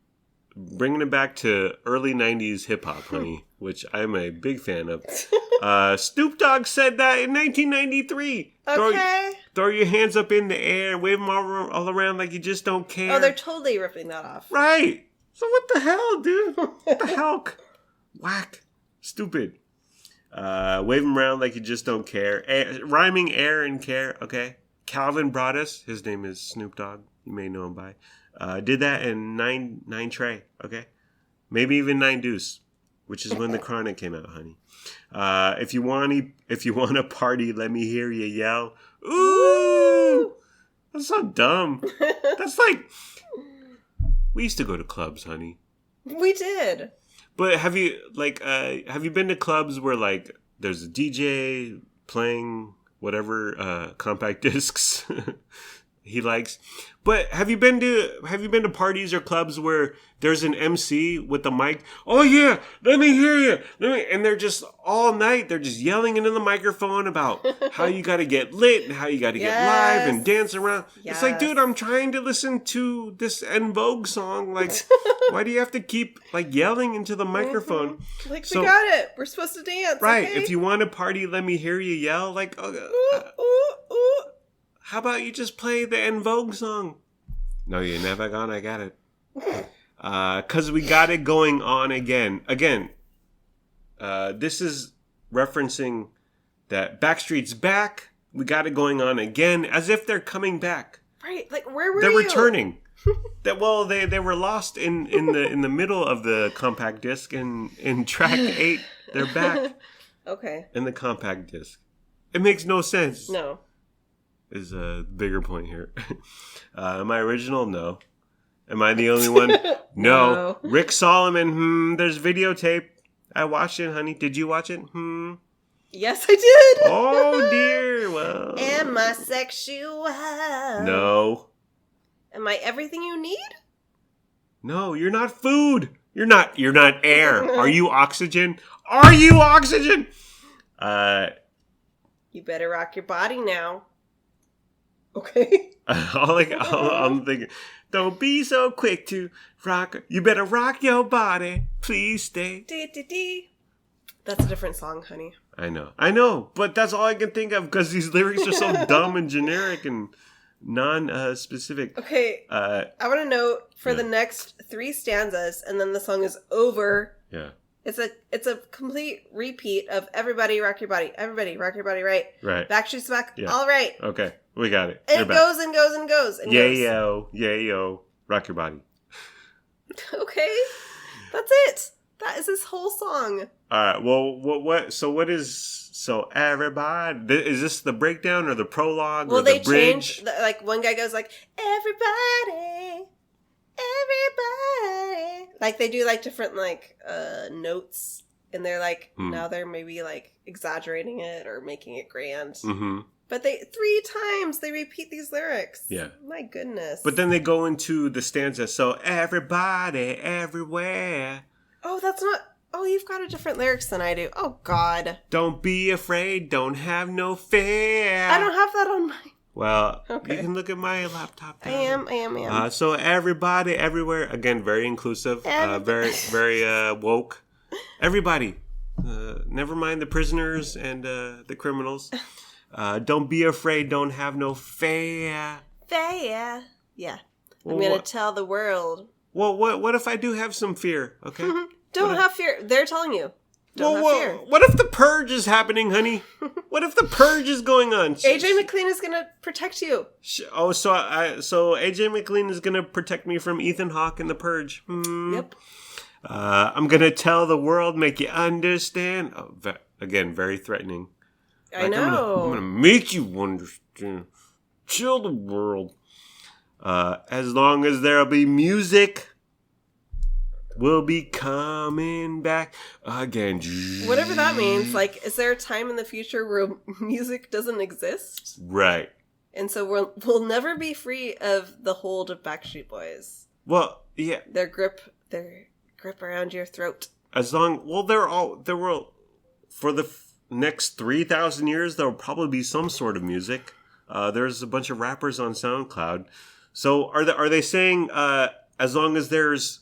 bringing it back to early 90s hip-hop, honey, which I'm a big fan of. Snoop Dogg said that in 1993. Okay. Throw your hands up in the air, wave them all around like you just don't care. Oh, they're totally ripping that off. Right. So what the hell, dude? What the hell? Whack. Stupid. Wave them around like you just don't care. Rhyming air and care, okay? Calvin Broadus, his name is Snoop Dogg. You may know him by. Did that in 9 Trey, okay? Maybe even 9 Deuce, which is when The Chronic came out, honey. If you want to party, let me hear you yell. Ooh! That's so dumb. That's like... We used to go to clubs, honey. We did. But have you been to clubs where like there's a DJ playing whatever compact discs he likes? But have you been to parties or clubs where there's an MC with the mic? Oh yeah, let me hear you. And they're just all night. They're just yelling into the microphone about how you got to get lit and how you got to get live and dance around. Yes. It's like, dude, I'm trying to listen to this En Vogue song. Like, why do you have to keep like yelling into the microphone? Mm-hmm. Like, we got it. We're supposed to dance. Right. Okay? If you want to party, let me hear you yell. Like, how about you just play the En Vogue song? No, you're never gonna get it. Because we got it going on again. Again, this is referencing that BackStreet's back. We got it going on again, as if they're coming back. Right, like where were they're you? Returning. They were lost in the middle of the compact disc, and in track 8, they're back. Okay. In the compact disc. It makes no sense. No. Is a bigger point here. Am I original? No. Am I the only one? No. Rick Solomon. There's videotape. I watched it, honey. Did you watch it? Yes, I did. Oh dear. Well. Am I sexual? No. Am I everything you need? No, you're not food. You're not air. Are you oxygen? Are you oxygen? You better rock your body now. Okay. I'm thinking, don't be so quick to rock. You better rock your body. Please stay. That's a different song, honey. I know. But that's all I can think of because these lyrics are so dumb and generic and non-specific. Okay. I want to note for the next 3 stanzas, and then the song is over. Yeah. It's a complete repeat of everybody rock your body. Everybody rock your body right. Right. BackStreet's back. Yeah. All right. Okay. We got it. It goes and goes and goes. And Yayo. Yayo. Rock your body. Okay. That's it. That is his whole song. All right. Well, what? So everybody. Is this the breakdown or the prologue or the bridge? Change. Like one guy goes like, everybody. Like they do like different like notes. And they're like, now they're maybe like exaggerating it or making it grand. Mm-hmm. But 3 times they repeat these lyrics. Yeah. My goodness. But then they go into the stanza. So everybody, everywhere. Oh, that's not... Oh, you've got a different lyrics than I do. Oh, God. Don't be afraid. Don't have no fear. I don't have that on my... Well, okay. You can look at my laptop. I am. So everybody, everywhere. Again, very inclusive. Very, very woke. Everybody. Never mind the prisoners and the criminals. Don't be afraid. Don't have no fear. Fear. Yeah. Well, I'm going to tell the world. Well, what if I do have some fear? Okay. Don't have fear. They're telling you. Don't have fear. What if the purge is happening, honey? What if the purge is going on? AJ McLean is going to protect you. So AJ McLean is going to protect me from Ethan Hawke and the purge. Yep. I'm going to tell the world, make you understand. Oh, again, very threatening. I know. I'm going to make you understand. Chill the world. As long as there'll be music. We'll be coming back again. Whatever that means. Like, is there a time in the future where music doesn't exist? Right. And so we'll never be free of the hold of Backstreet Boys. Well, yeah. Their grip around your throat. As long, well, there will, for the next 3,000 years, there will probably be some sort of music. There's a bunch of rappers on SoundCloud. So are they saying as long as there's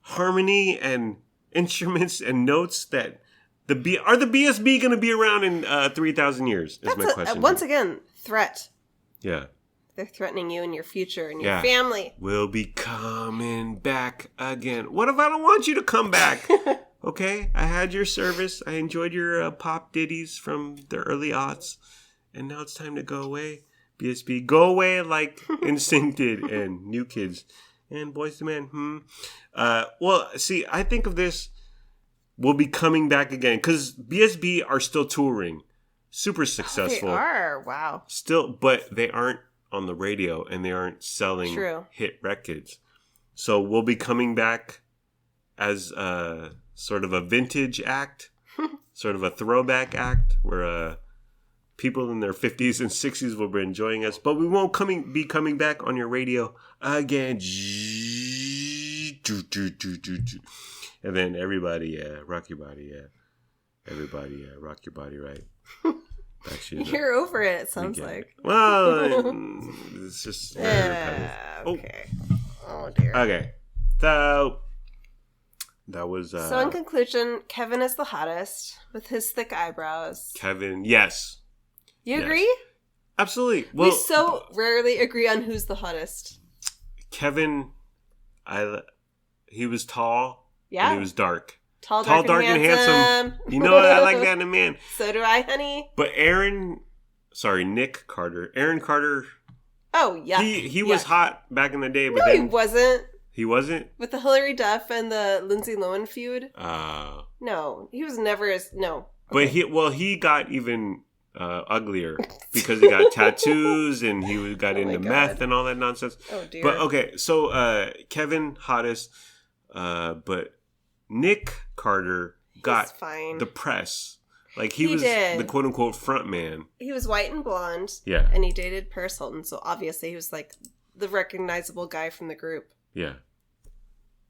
harmony and instruments and notes that are the BSB going to be around in 3,000 years? Is my question. Once again, threat. Yeah. They're threatening you and your future and your family. We'll be coming back again. What if I don't want you to come back? Okay, I had your service. I enjoyed your pop ditties from the early aughts. And now it's time to go away. BSB, go away like NSYNC did and New Kids and Boyz II Men. Well, see, I think of this, we'll be coming back again. Because BSB are still touring. Super successful. They are, wow. Still, but they aren't on the radio and they aren't selling hit records. So we'll be coming back as sort of a vintage act, sort of a throwback act where people in their 50s and 60s will be enjoying us, but we won't be coming back on your radio again. And then everybody, rock your body, everybody, rock your body, right? You're over it sounds like. Well, it's just okay. Oh dear. Okay. So that was So in conclusion, Kevin is the hottest with his thick eyebrows. Kevin, yes. You agree? Absolutely. Well, we so rarely agree on who's the hottest. Kevin, he was tall. Yeah. And he was dark. Tall, dark, and handsome. You know what? I like that in a man. So do I, honey. But Nick Carter. Aaron Carter. Oh, yeah. He was hot back in the day, but no, then he wasn't. He wasn't? With the Hillary Duff and the Lindsay Lohan feud? No, he was never as... No. Okay. But he got even uglier because he got tattoos and he got into meth and all that nonsense. Oh, dear. But, okay, so Kevin, hottest, but Nick Carter got the press. Like, he was the quote-unquote front man. He was white and blonde. Yeah. And he dated Paris Hilton, so obviously he was, like, the recognizable guy from the group. Yeah.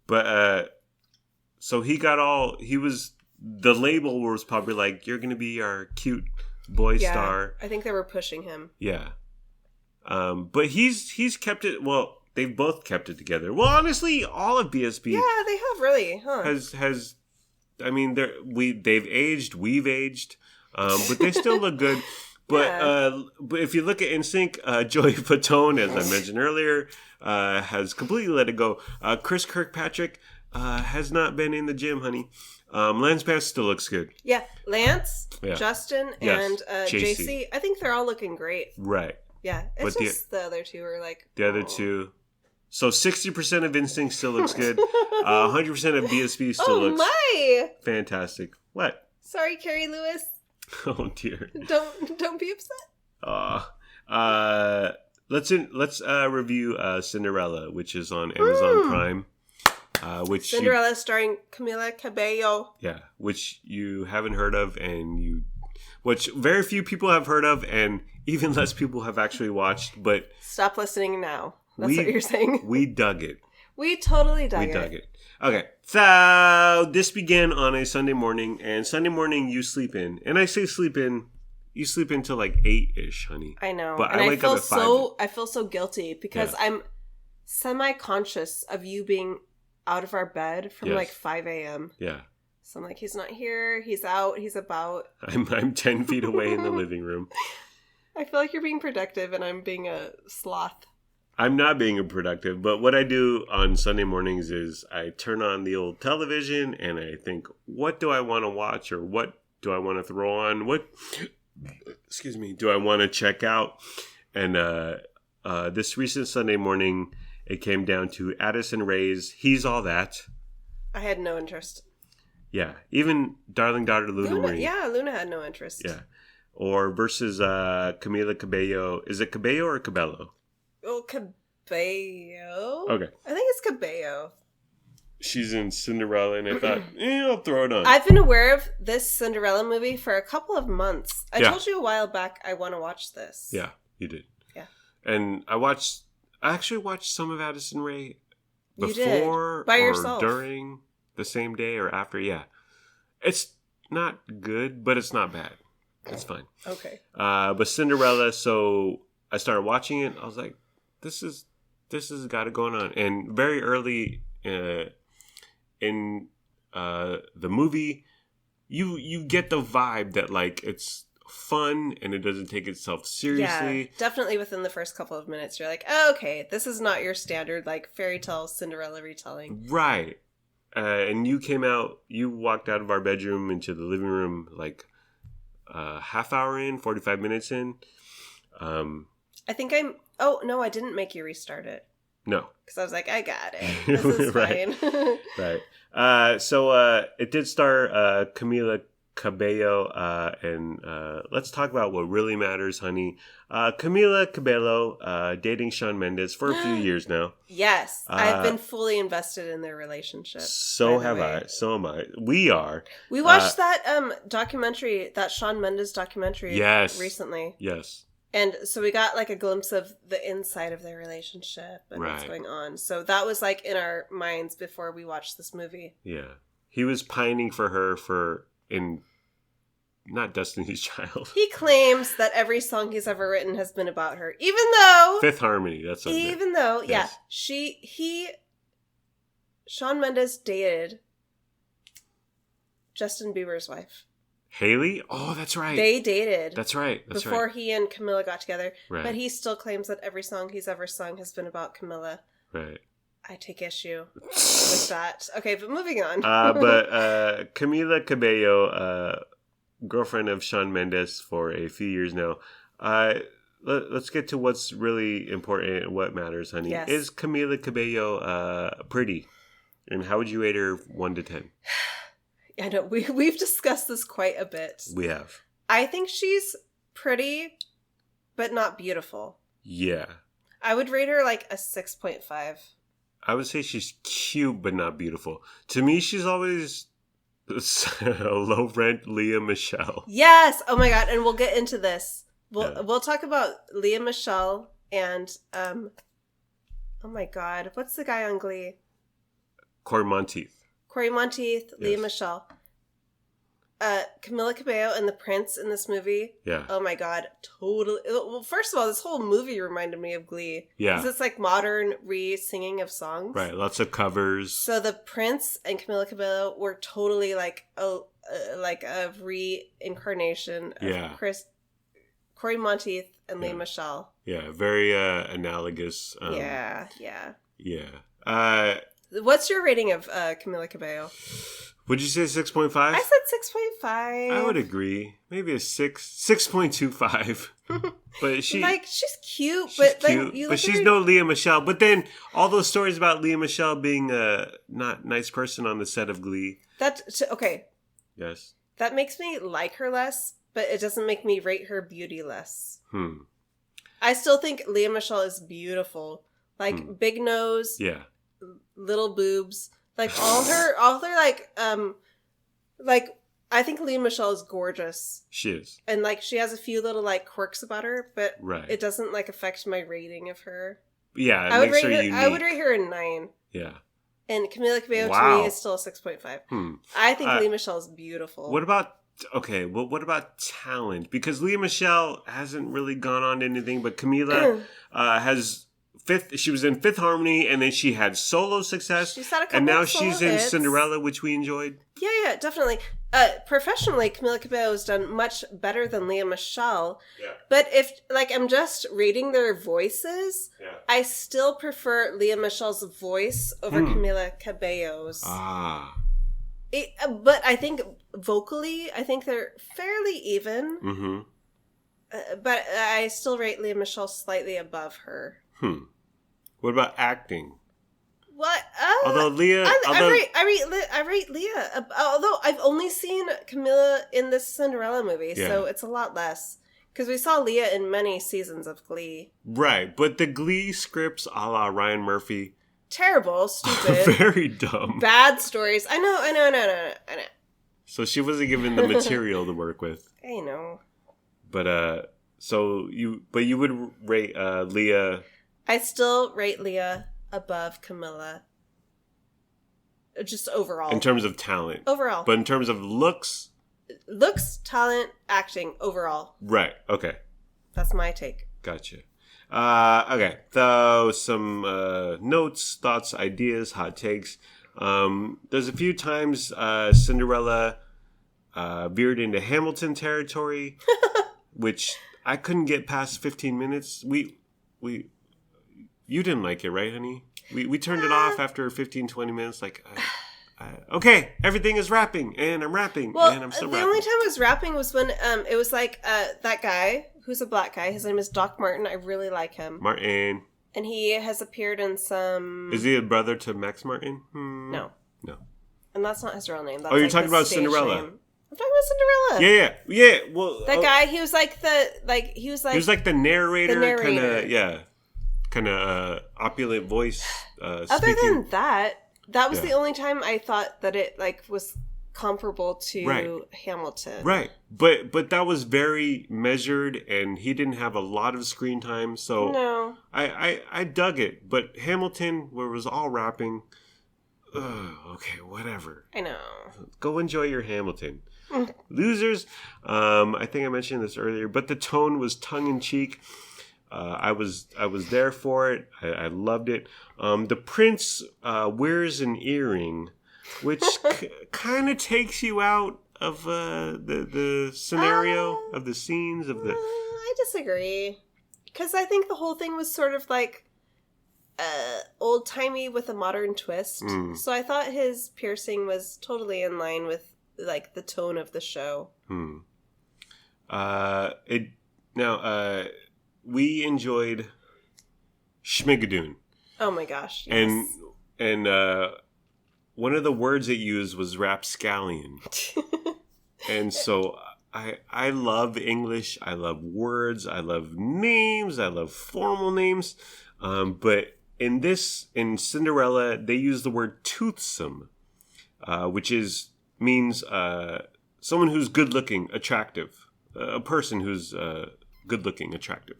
But, so he was, the label was probably like, you're going to be our cute boy star. I think they were pushing him. Yeah. But he's kept it, well, they've both kept it together. Well, honestly, all of BSB. Yeah, they have really, huh? Has I mean, they've aged, we've aged, but they still look good. But but if you look at NSYNC, Joey Fatone, as I mentioned earlier, has completely let it go. Chris Kirkpatrick has not been in the gym, honey. Lance Bass still looks good. Yeah, Lance, Justin, and JC. I think they're all looking great. Right. Yeah, it's just the other two are like... The other two... So 60% of NSYNC still looks good. 100% of BSB still looks fantastic. What? Sorry, Carrie Lewis. Oh dear. Don't be upset. Let's review Cinderella, which is on Amazon Prime. Which Cinderella starring Camila Cabello. Yeah, which you haven't heard of, and which very few people have heard of, and even less people have actually watched. But stop listening now. That's what you're saying. We dug it. We totally dug it. We dug it. Okay, so this began on a Sunday morning, and Sunday morning you sleep in, and I say sleep in. You sleep until like 8-ish, honey. I know, but and I wake up at 5. I feel so guilty because I'm semi-conscious of you being out of our bed from like 5 a.m. Yeah. So I'm like, he's not here. He's out. He's about. I'm 10 feet away in the living room. I feel like you're being productive, and I'm being a sloth. I'm not being productive, but what I do on Sunday mornings is I turn on the old television and I think, what do I want to watch, or what do I want to throw on? What, do I want to check out? And this recent Sunday morning, it came down to Addison Rae's He's All That. I had no interest. Yeah, even Darling Daughter Luna Marie. Yeah, Luna had no interest. Yeah, or versus Camila Cabello. Is it Cabello or Cabello? Oh, Cabello. Okay. I think it's Cabello. she's in Cinderella, and I thought, I'll throw it on. I've been aware of this Cinderella movie for a couple of months. I Yeah. told you a while back I want to watch this. Yeah, you did. Yeah. And I actually watched some of Addison Rae You before did. By or yourself. during the same day or after. Yeah. It's not good, but it's not bad. It's fine. Okay. But Cinderella, so I started watching it. I was like, this has got it going on. And very early in the movie, you get the vibe that like it's fun and it doesn't take itself seriously. Yeah, definitely within the first couple of minutes, you're like, oh, okay, this is not your standard like fairy tale Cinderella retelling. Right. And you walked out of our bedroom into the living room like half hour in, 45 minutes in. I think I didn't make you restart it. No. Because I was like, I got it. This is Right. fine. Right. So it did star Camila Cabello, and let's talk about what really matters, honey. Camila Cabello dating Shawn Mendes for a few years now. Yes. I've been fully invested in their relationship. So have I. So am I. We are. We watched that documentary, that Shawn Mendes documentary recently. Yes. And so we got like a glimpse of the inside of their relationship and what's going on. So that was like in our minds before we watched this movie. Yeah. He was pining for her in not Destiny's Child. He claims that every song he's ever written has been about her. Even though Fifth Harmony, that's what even though, yes. Shawn Mendes dated Justin Bieber's wife. Haley? Oh, that's right. They dated. That's right. Before he and Camilla got together. Right. But he still claims that every song he's ever sung has been about Camilla. Right. I take issue with that. Okay, but moving on. But Camila Cabello, girlfriend of Shawn Mendes for a few years now. Let's get to what's really important and what matters, honey. Yes. Is Camila Cabello pretty? And how would you rate her 1 to 10? I know, we've discussed this quite a bit. We have. I think she's pretty, but not beautiful. Yeah. I I would rate her like a 6.5. I would say she's cute, but not beautiful. To me, she's always a low-rent Leah Michelle. Yes! Oh my god, and we'll get into this. We'll talk about Leah Michelle and, oh my god, what's the guy on Glee? Corey Monteith. Corey Monteith, Leah Yes. Michelle. Camila Cabello and the Prince in this movie. Yeah. Oh my god, totally. Well, first of all, this whole movie reminded me of Glee. Yeah. Because it's like modern re-singing of songs. Right, lots of covers. So the Prince and Camila Cabello were totally like a reincarnation of Corey Monteith and Leah Michelle. Yeah, very analogous. Yeah. Yeah. What's your rating of Camila Cabello? Would you say 6.5? I said 6.5. I would agree. Maybe a 6.25. But she's cute, cute, like but she's no Leah Michelle. But then all those stories about Leah Michelle being a not nice person on the set of Glee. Okay. Yes. That makes me like her less, but it doesn't make me rate her beauty less. I still think Leah Michelle is beautiful. Like big nose, little boobs. Like all her like I think Leah Michelle is gorgeous. She is. And like she has a few little like quirks about her, but right. It doesn't like affect my rating of her. Yeah, I would rate her a 9. Yeah. And Camila Cabello to me is still a 6.5. I think Leah Michelle is beautiful. What about talent? Because Leah Michelle hasn't really gone on to anything, but Camila has she was in Fifth Harmony, and then she had solo success. She's had a couple and now of solo she's in hits. Cinderella, which we enjoyed. Yeah, definitely. Professionally, Camila Cabello has done much better than Leah Michelle. Yeah. But if I'm just rating their voices, I still prefer Leah Michelle's voice over Camila Cabello's. But I think vocally, they're fairly even. Mm-hmm. But I still rate Leah Michelle slightly above her. What about acting? What? Although Leah, I rate Leah. Although I've only seen Camila in this Cinderella movie, so it's a lot less. Because we saw Leah in many seasons of Glee. Right, but the Glee scripts, a la Ryan Murphy, terrible, stupid, Very dumb. bad stories. I know. So she wasn't given the material to work with. I know. But you would rate Leah. I still rate Leah above Camilla. Just overall. In terms of talent. Overall. But in terms of looks. Looks, talent, acting, overall. Right. Okay. That's my take. Gotcha. Okay. So some notes, thoughts, ideas, hot takes. There's a few times Cinderella veered into Hamilton territory, which I couldn't get past 15 minutes. You didn't like it, right, honey? We turned it off after 15, 20 minutes. Like, okay, everything is rapping, and I'm rapping, and I'm still rapping. The only time I was rapping was when it was like that guy who's a black guy. His name is Doc Martin. I really like him. Martin. And he has appeared in some... Is he a brother to Max Martin? No. No. And that's not his real name. That's you're talking about Cinderella. Name. I'm talking about Cinderella. Yeah. Well, that guy, he was like the narrator. Kind of opulent voice. Other than that was the only time I thought that it was comparable to Hamilton. Right. But that was very measured, and he didn't have a lot of screen time, so no. I dug it. But Hamilton, where it was all rapping, okay, whatever. I know. Go enjoy your Hamilton. Losers. I think I mentioned this earlier, but the tone was tongue in cheek. I was there for it. I loved it. The prince wears an earring, which kind of takes you out of the scenario of the scenes of the. I disagree, because I think the whole thing was sort of like old timey with a modern twist. So I thought his piercing was totally in line with like the tone of the show. We enjoyed Schmigadoon. Oh my gosh! Yes. And one of the words it used was rapscallion. And so I love English. I love words. I love names. I love formal names. But in Cinderella, they use the word toothsome, which means someone who's good looking, attractive, a person who's good looking, attractive.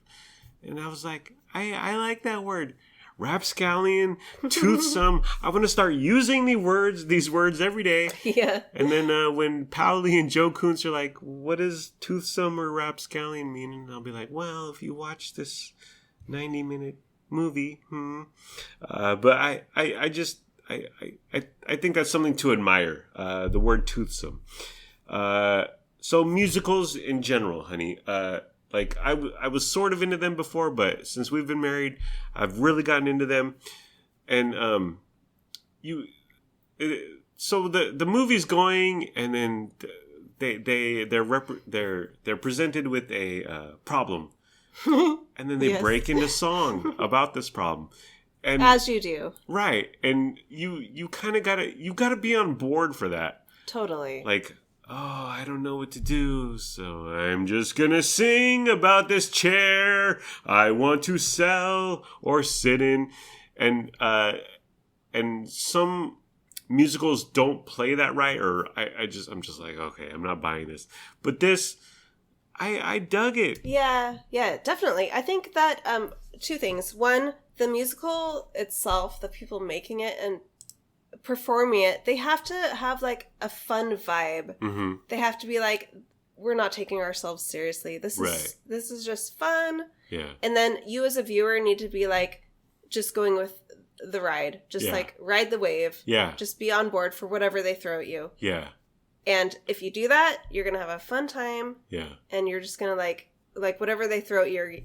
And I was like, I like that word. Rapscallion, toothsome. I want to start using these words every day. Yeah. And then when Powley and Joe Kuntz are like, what does toothsome or rapscallion mean? And I'll be like, well, if you watch this 90-minute movie, but I think that's something to admire. The word toothsome. So musicals in general, honey. I was sort of into them before, but since we've been married, I've really gotten into them. And so the movie's going, and then they're presented with a problem, and then they break into song about this problem. And as you do, right? And you kind of gotta be on board for that. Totally. Like, oh, I don't know what to do, so I'm just gonna sing about this chair I want to sell or sit in. And some musicals don't play that right, or I'm just like, okay, I'm not buying this. But this, I dug it. Yeah, definitely. I think that two things. One, the musical itself, the people making it and performing it, they have to have like a fun vibe. Mm-hmm. They have to be like, we're not taking ourselves seriously. This is just fun. Yeah. And then you as a viewer need to be like just going with the ride. Just like ride the wave. Yeah. Just be on board for whatever they throw at you. Yeah. And if you do that, you're gonna have a fun time. Yeah. And you're just gonna like whatever they throw at you,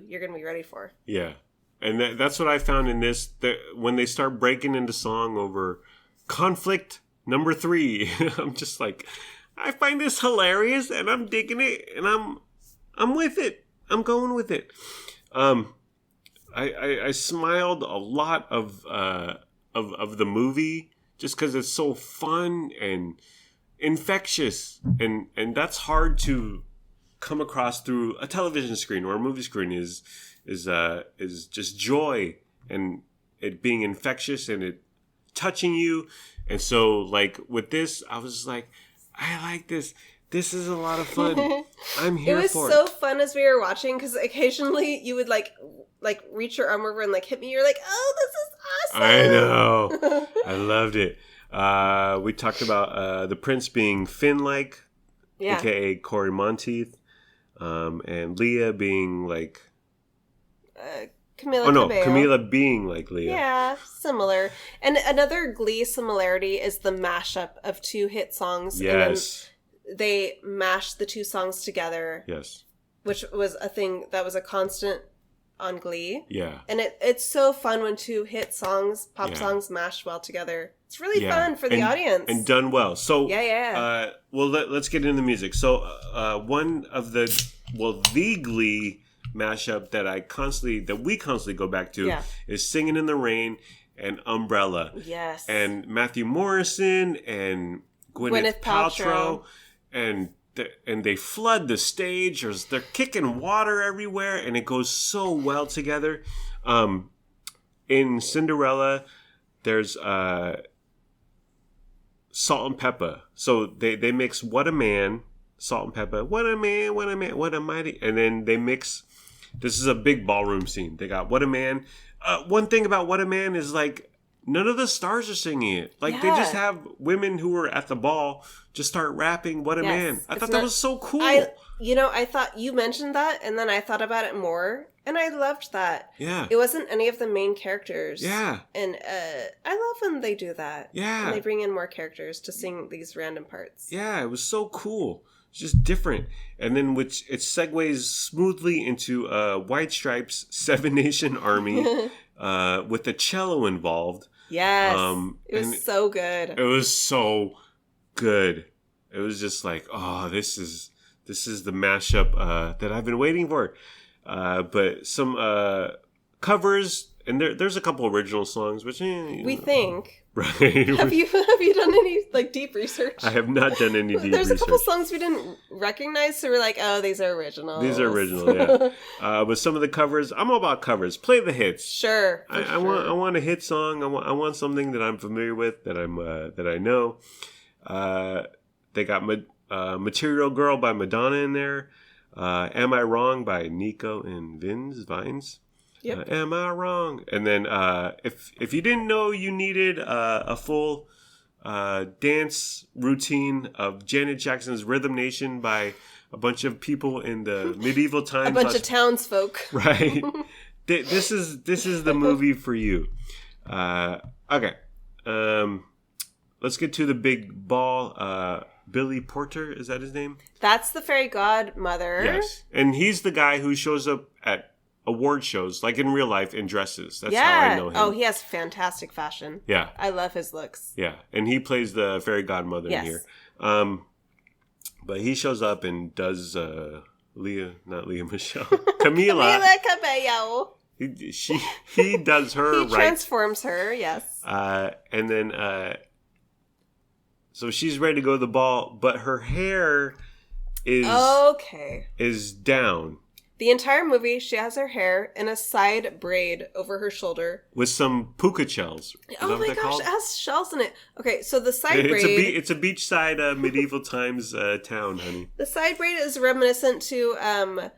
you're gonna be ready for. Yeah. And that's what I found in this. When they start breaking into song over conflict number 3, I'm just like, I find this hilarious, and I'm digging it, and I'm with it. I'm going with it. I smiled a lot of the movie just because it's so fun and infectious, and that's hard to come across through a television screen or a movie screen. Is just joy and it being infectious and it touching you. And so, like, with this, I was like, I like this. This is a lot of fun. I'm here for it. It was so fun as we were watching, because occasionally you would, like reach your arm over and, like, hit me. You're like, oh, this is awesome. I know. I loved it. We talked about the prince being Finn-like, a.k.a. Corey Monteith, and Leah being like... Camila Camila being like Leah. Yeah, similar. And another Glee similarity is the mashup of 2 hit songs. Yes. And then they mashed the 2 songs together. Yes. Which was a thing that was a constant on Glee. Yeah. And it's so fun when 2 hit songs, pop songs, mash well together. It's really fun for the audience. And done well. So, yeah. Let's get into the music. So, one of the Glee mashup that we constantly go back to is Singing in the Rain and Umbrella. Yes. And Matthew Morrison and Gwyneth Paltrow. And they flood the stage, or they're kicking water everywhere, and it goes so well together. In Cinderella, there's salt and pepper. So they mix What a Man, salt and pepper, what a man, what a mighty, and then they mix. This is a big ballroom scene. They got What a Man. One thing about What a Man is, like, none of the stars are singing it. Like, they just have women who were at the ball just start rapping What a Man. I thought that was so cool. I thought you mentioned that, and then I thought about it more, and I loved that. Yeah. It wasn't any of the main characters. Yeah. And I love when they do that. Yeah. And they bring in more characters to sing these random parts. Yeah, it was so cool. It's just different. And then it segues smoothly into White Stripes' Seven Nation Army with the cello involved. Yes. It was so good. It was so good. It was just like, oh, this is the mashup that I've been waiting for. But some covers, and there's a couple original songs, which we think. Right. Have you done any, like, deep research? I have not done any deep research. There's a couple songs we didn't recognize, so we're like, oh, these are original. These are original, yeah. But some of the covers, I'm all about covers. Play the hits. Sure. I want a hit song. I want something that I'm familiar with, that I know. They got Material Girl by Madonna in there. Am I Wrong by Nico and Vines. Yep. Am I wrong? And then if you didn't know you needed a full dance routine of Janet Jackson's Rhythm Nation by a bunch of people in the medieval times. A bunch of townsfolk. Right. This is the movie for you. Okay. Let's get to the big ball. Billy Porter, is that his name? That's the fairy godmother. Yes. And he's the guy who shows up at award shows, like in real life, in dresses. That's how I know him. Oh, he has fantastic fashion. Yeah. I love his looks. Yeah. And he plays the fairy godmother in here. But he shows up and does not Leah Michelle. Camila Cabello. He does her He transforms her, yes. And then so she's ready to go to the ball, but her hair is down. The entire movie, she has her hair in a side braid over her shoulder. With some puka shells. Oh my gosh, it has shells in it. Okay, so the side braid... It's a beachside medieval times town, honey. The side braid is reminiscent to...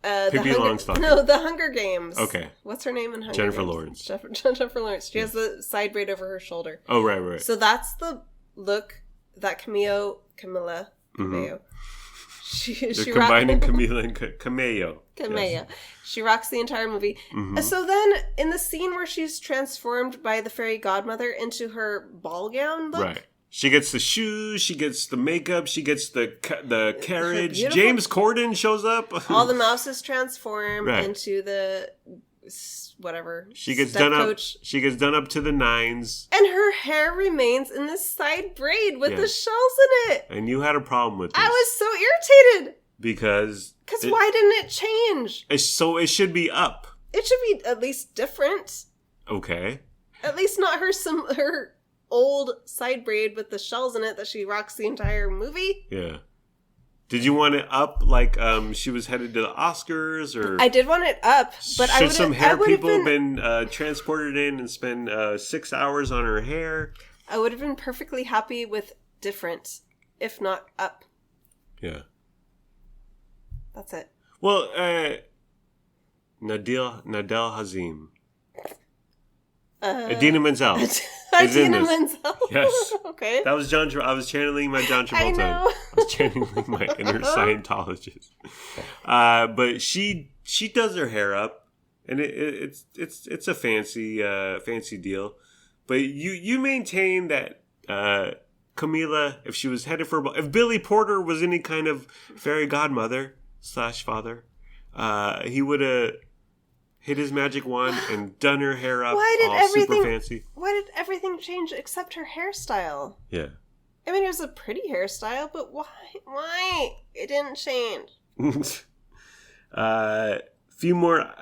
Pippi Longstocking. No, the Hunger Games. Okay. What's her name in Hunger Jennifer Games? Lawrence. Jennifer Lawrence. She has the side braid over her shoulder. Oh, right. So that's the look that Camila. Mm-hmm. She combining Camila and Cameo. Yes. She rocks the entire movie. Mm-hmm. So then, in the scene where she's transformed by the fairy godmother into her ball gown look... Right. She gets the shoes, she gets the makeup, she gets the carriage. Beautiful. James Corden shows up. All the mouses transform into the... whatever. She gets done coach. Up. She gets done up to the nines, and her hair remains in this side braid with the shells in it. And you had a problem with this. I was so irritated because why didn't it change? So it should be up. It should be at least different. Okay. At least not her old side braid with the shells in it that she rocks the entire movie. Yeah. Did you want it up like she was headed to the Oscars, or I did want it up, but should some hair people been transported in and spend 6 hours on her hair? I would have been perfectly happy with different, if not up. Yeah. That's it. Well, Nadel Hazim. Idina Menzel. Idina Menzel. Yes. Okay. That was John. I was channeling my John Travolta. I know. I was channeling my inner Scientologist. But she does her hair up, and it's a fancy deal. But you maintain that Camila, if she was headed if Billy Porter was any kind of fairy godmother / father, he would have hit his magic wand and done her hair up super fancy. Why did everything change except her hairstyle? Yeah. I mean, it was a pretty hairstyle, but why? Why? It didn't change. Few more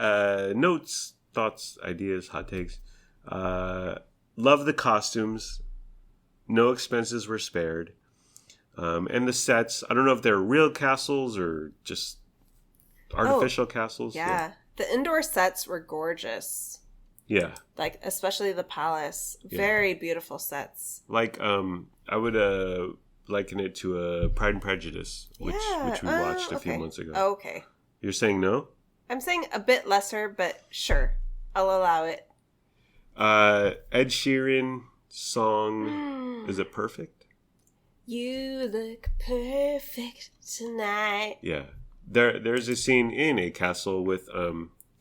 notes, thoughts, ideas, hot takes. Love the costumes. No expenses were spared. And the sets, I don't know if they're real castles or just artificial castles. Yeah. The indoor sets were gorgeous. Yeah. Like, especially the palace. Very beautiful sets. Like, I would liken it to a Pride and Prejudice, which we watched a few months ago. Oh, okay. You're saying no? I'm saying a bit lesser, but sure. I'll allow it. Ed Sheeran song, is it Perfect? You look perfect tonight. Yeah. There's a scene in a castle with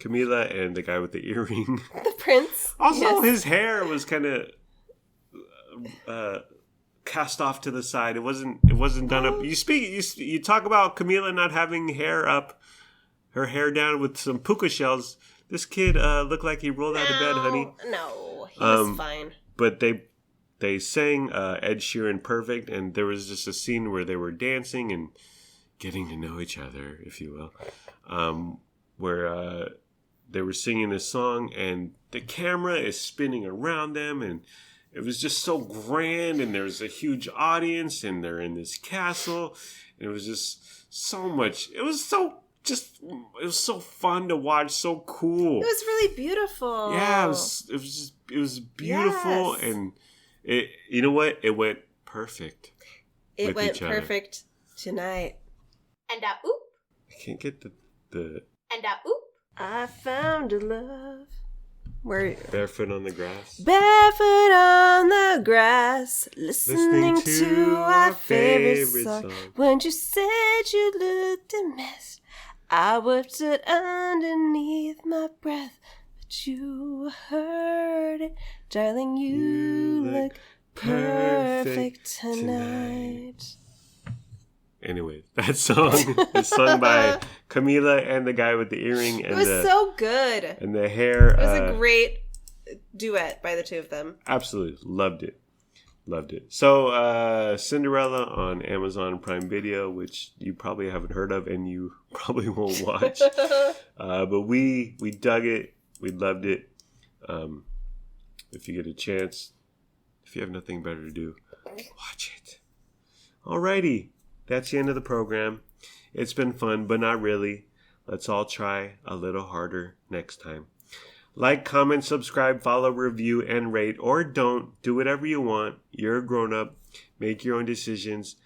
Camila and the guy with the earring. The prince. Also, his hair was kind of cast off to the side. It wasn't done up. You talk about Camila not having hair up, her hair down with some puka shells. This kid looked like he rolled out of bed, honey. No, he was fine. But they sang Ed Sheeran Perfect, and there was just a scene where they were dancing and getting to know each other, if you will, where they were singing this song, and the camera is spinning around them, and it was just so grand, and there's a huge audience, and they're in this castle, and it was just so much. It was so fun to watch, so cool. It was really beautiful. Yeah, it was beautiful, and it. You know what? It went perfect. It went perfect tonight. And oop. I can't get the. And oop. I found a love. Where? Barefoot on the grass. Barefoot on the grass, listening to our favorite song. When you said you looked a mess, I whipped it underneath my breath, but you heard it, darling. You look perfect tonight. Anyway, that song is sung by Camila and the guy with the earring. And it was so good. And the hair. It was a great duet by the two of them. Absolutely. Loved it. So, Cinderella on Amazon Prime Video, which you probably haven't heard of and you probably won't watch. But we dug it. We loved it. If you get a chance, if you have nothing better to do, watch it. Alrighty. That's the end of the program. It's been fun, but not really. Let's all try a little harder next time. Like, comment, subscribe, follow, review, and rate, or don't. Do whatever you want. You're a grown-up. Make your own decisions.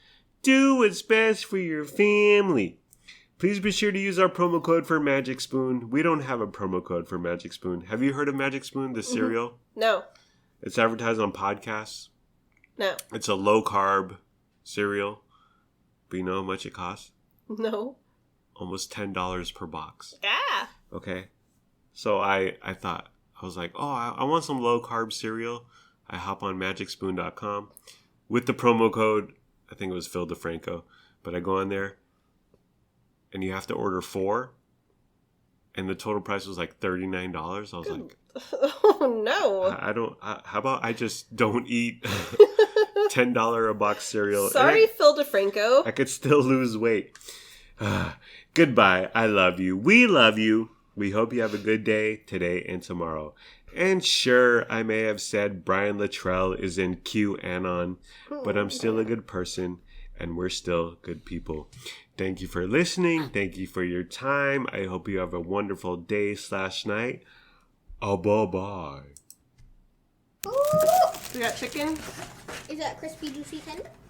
Do what's best for your family. Please be sure to use our promo code for Magic Spoon. We don't have a promo code for Magic Spoon. Have you heard of Magic Spoon, the cereal? No. It's advertised on podcasts. No. It's a low-carb cereal. But you know how much it costs? No. Almost $10 per box. Ah. Okay. So I thought, I was like, oh, I want some low-carb cereal. I hop on MagicSpoon.com with the promo code, I think it was Phil DeFranco, but I go on there, and you have to order 4, and the total price was like $39. I was like, oh, no. How about I just don't eat $10 a box cereal? Sorry, Phil DeFranco. I could still lose weight. Goodbye. I love you. We love you. We hope you have a good day today and tomorrow. And sure, I may have said Brian Luttrell is in QAnon, but I'm still a good person, and we're still good people. Thank you for listening. Thank you for your time. I hope you have a wonderful day/night. Bye-bye. We got chicken. Is that crispy, juicy tender?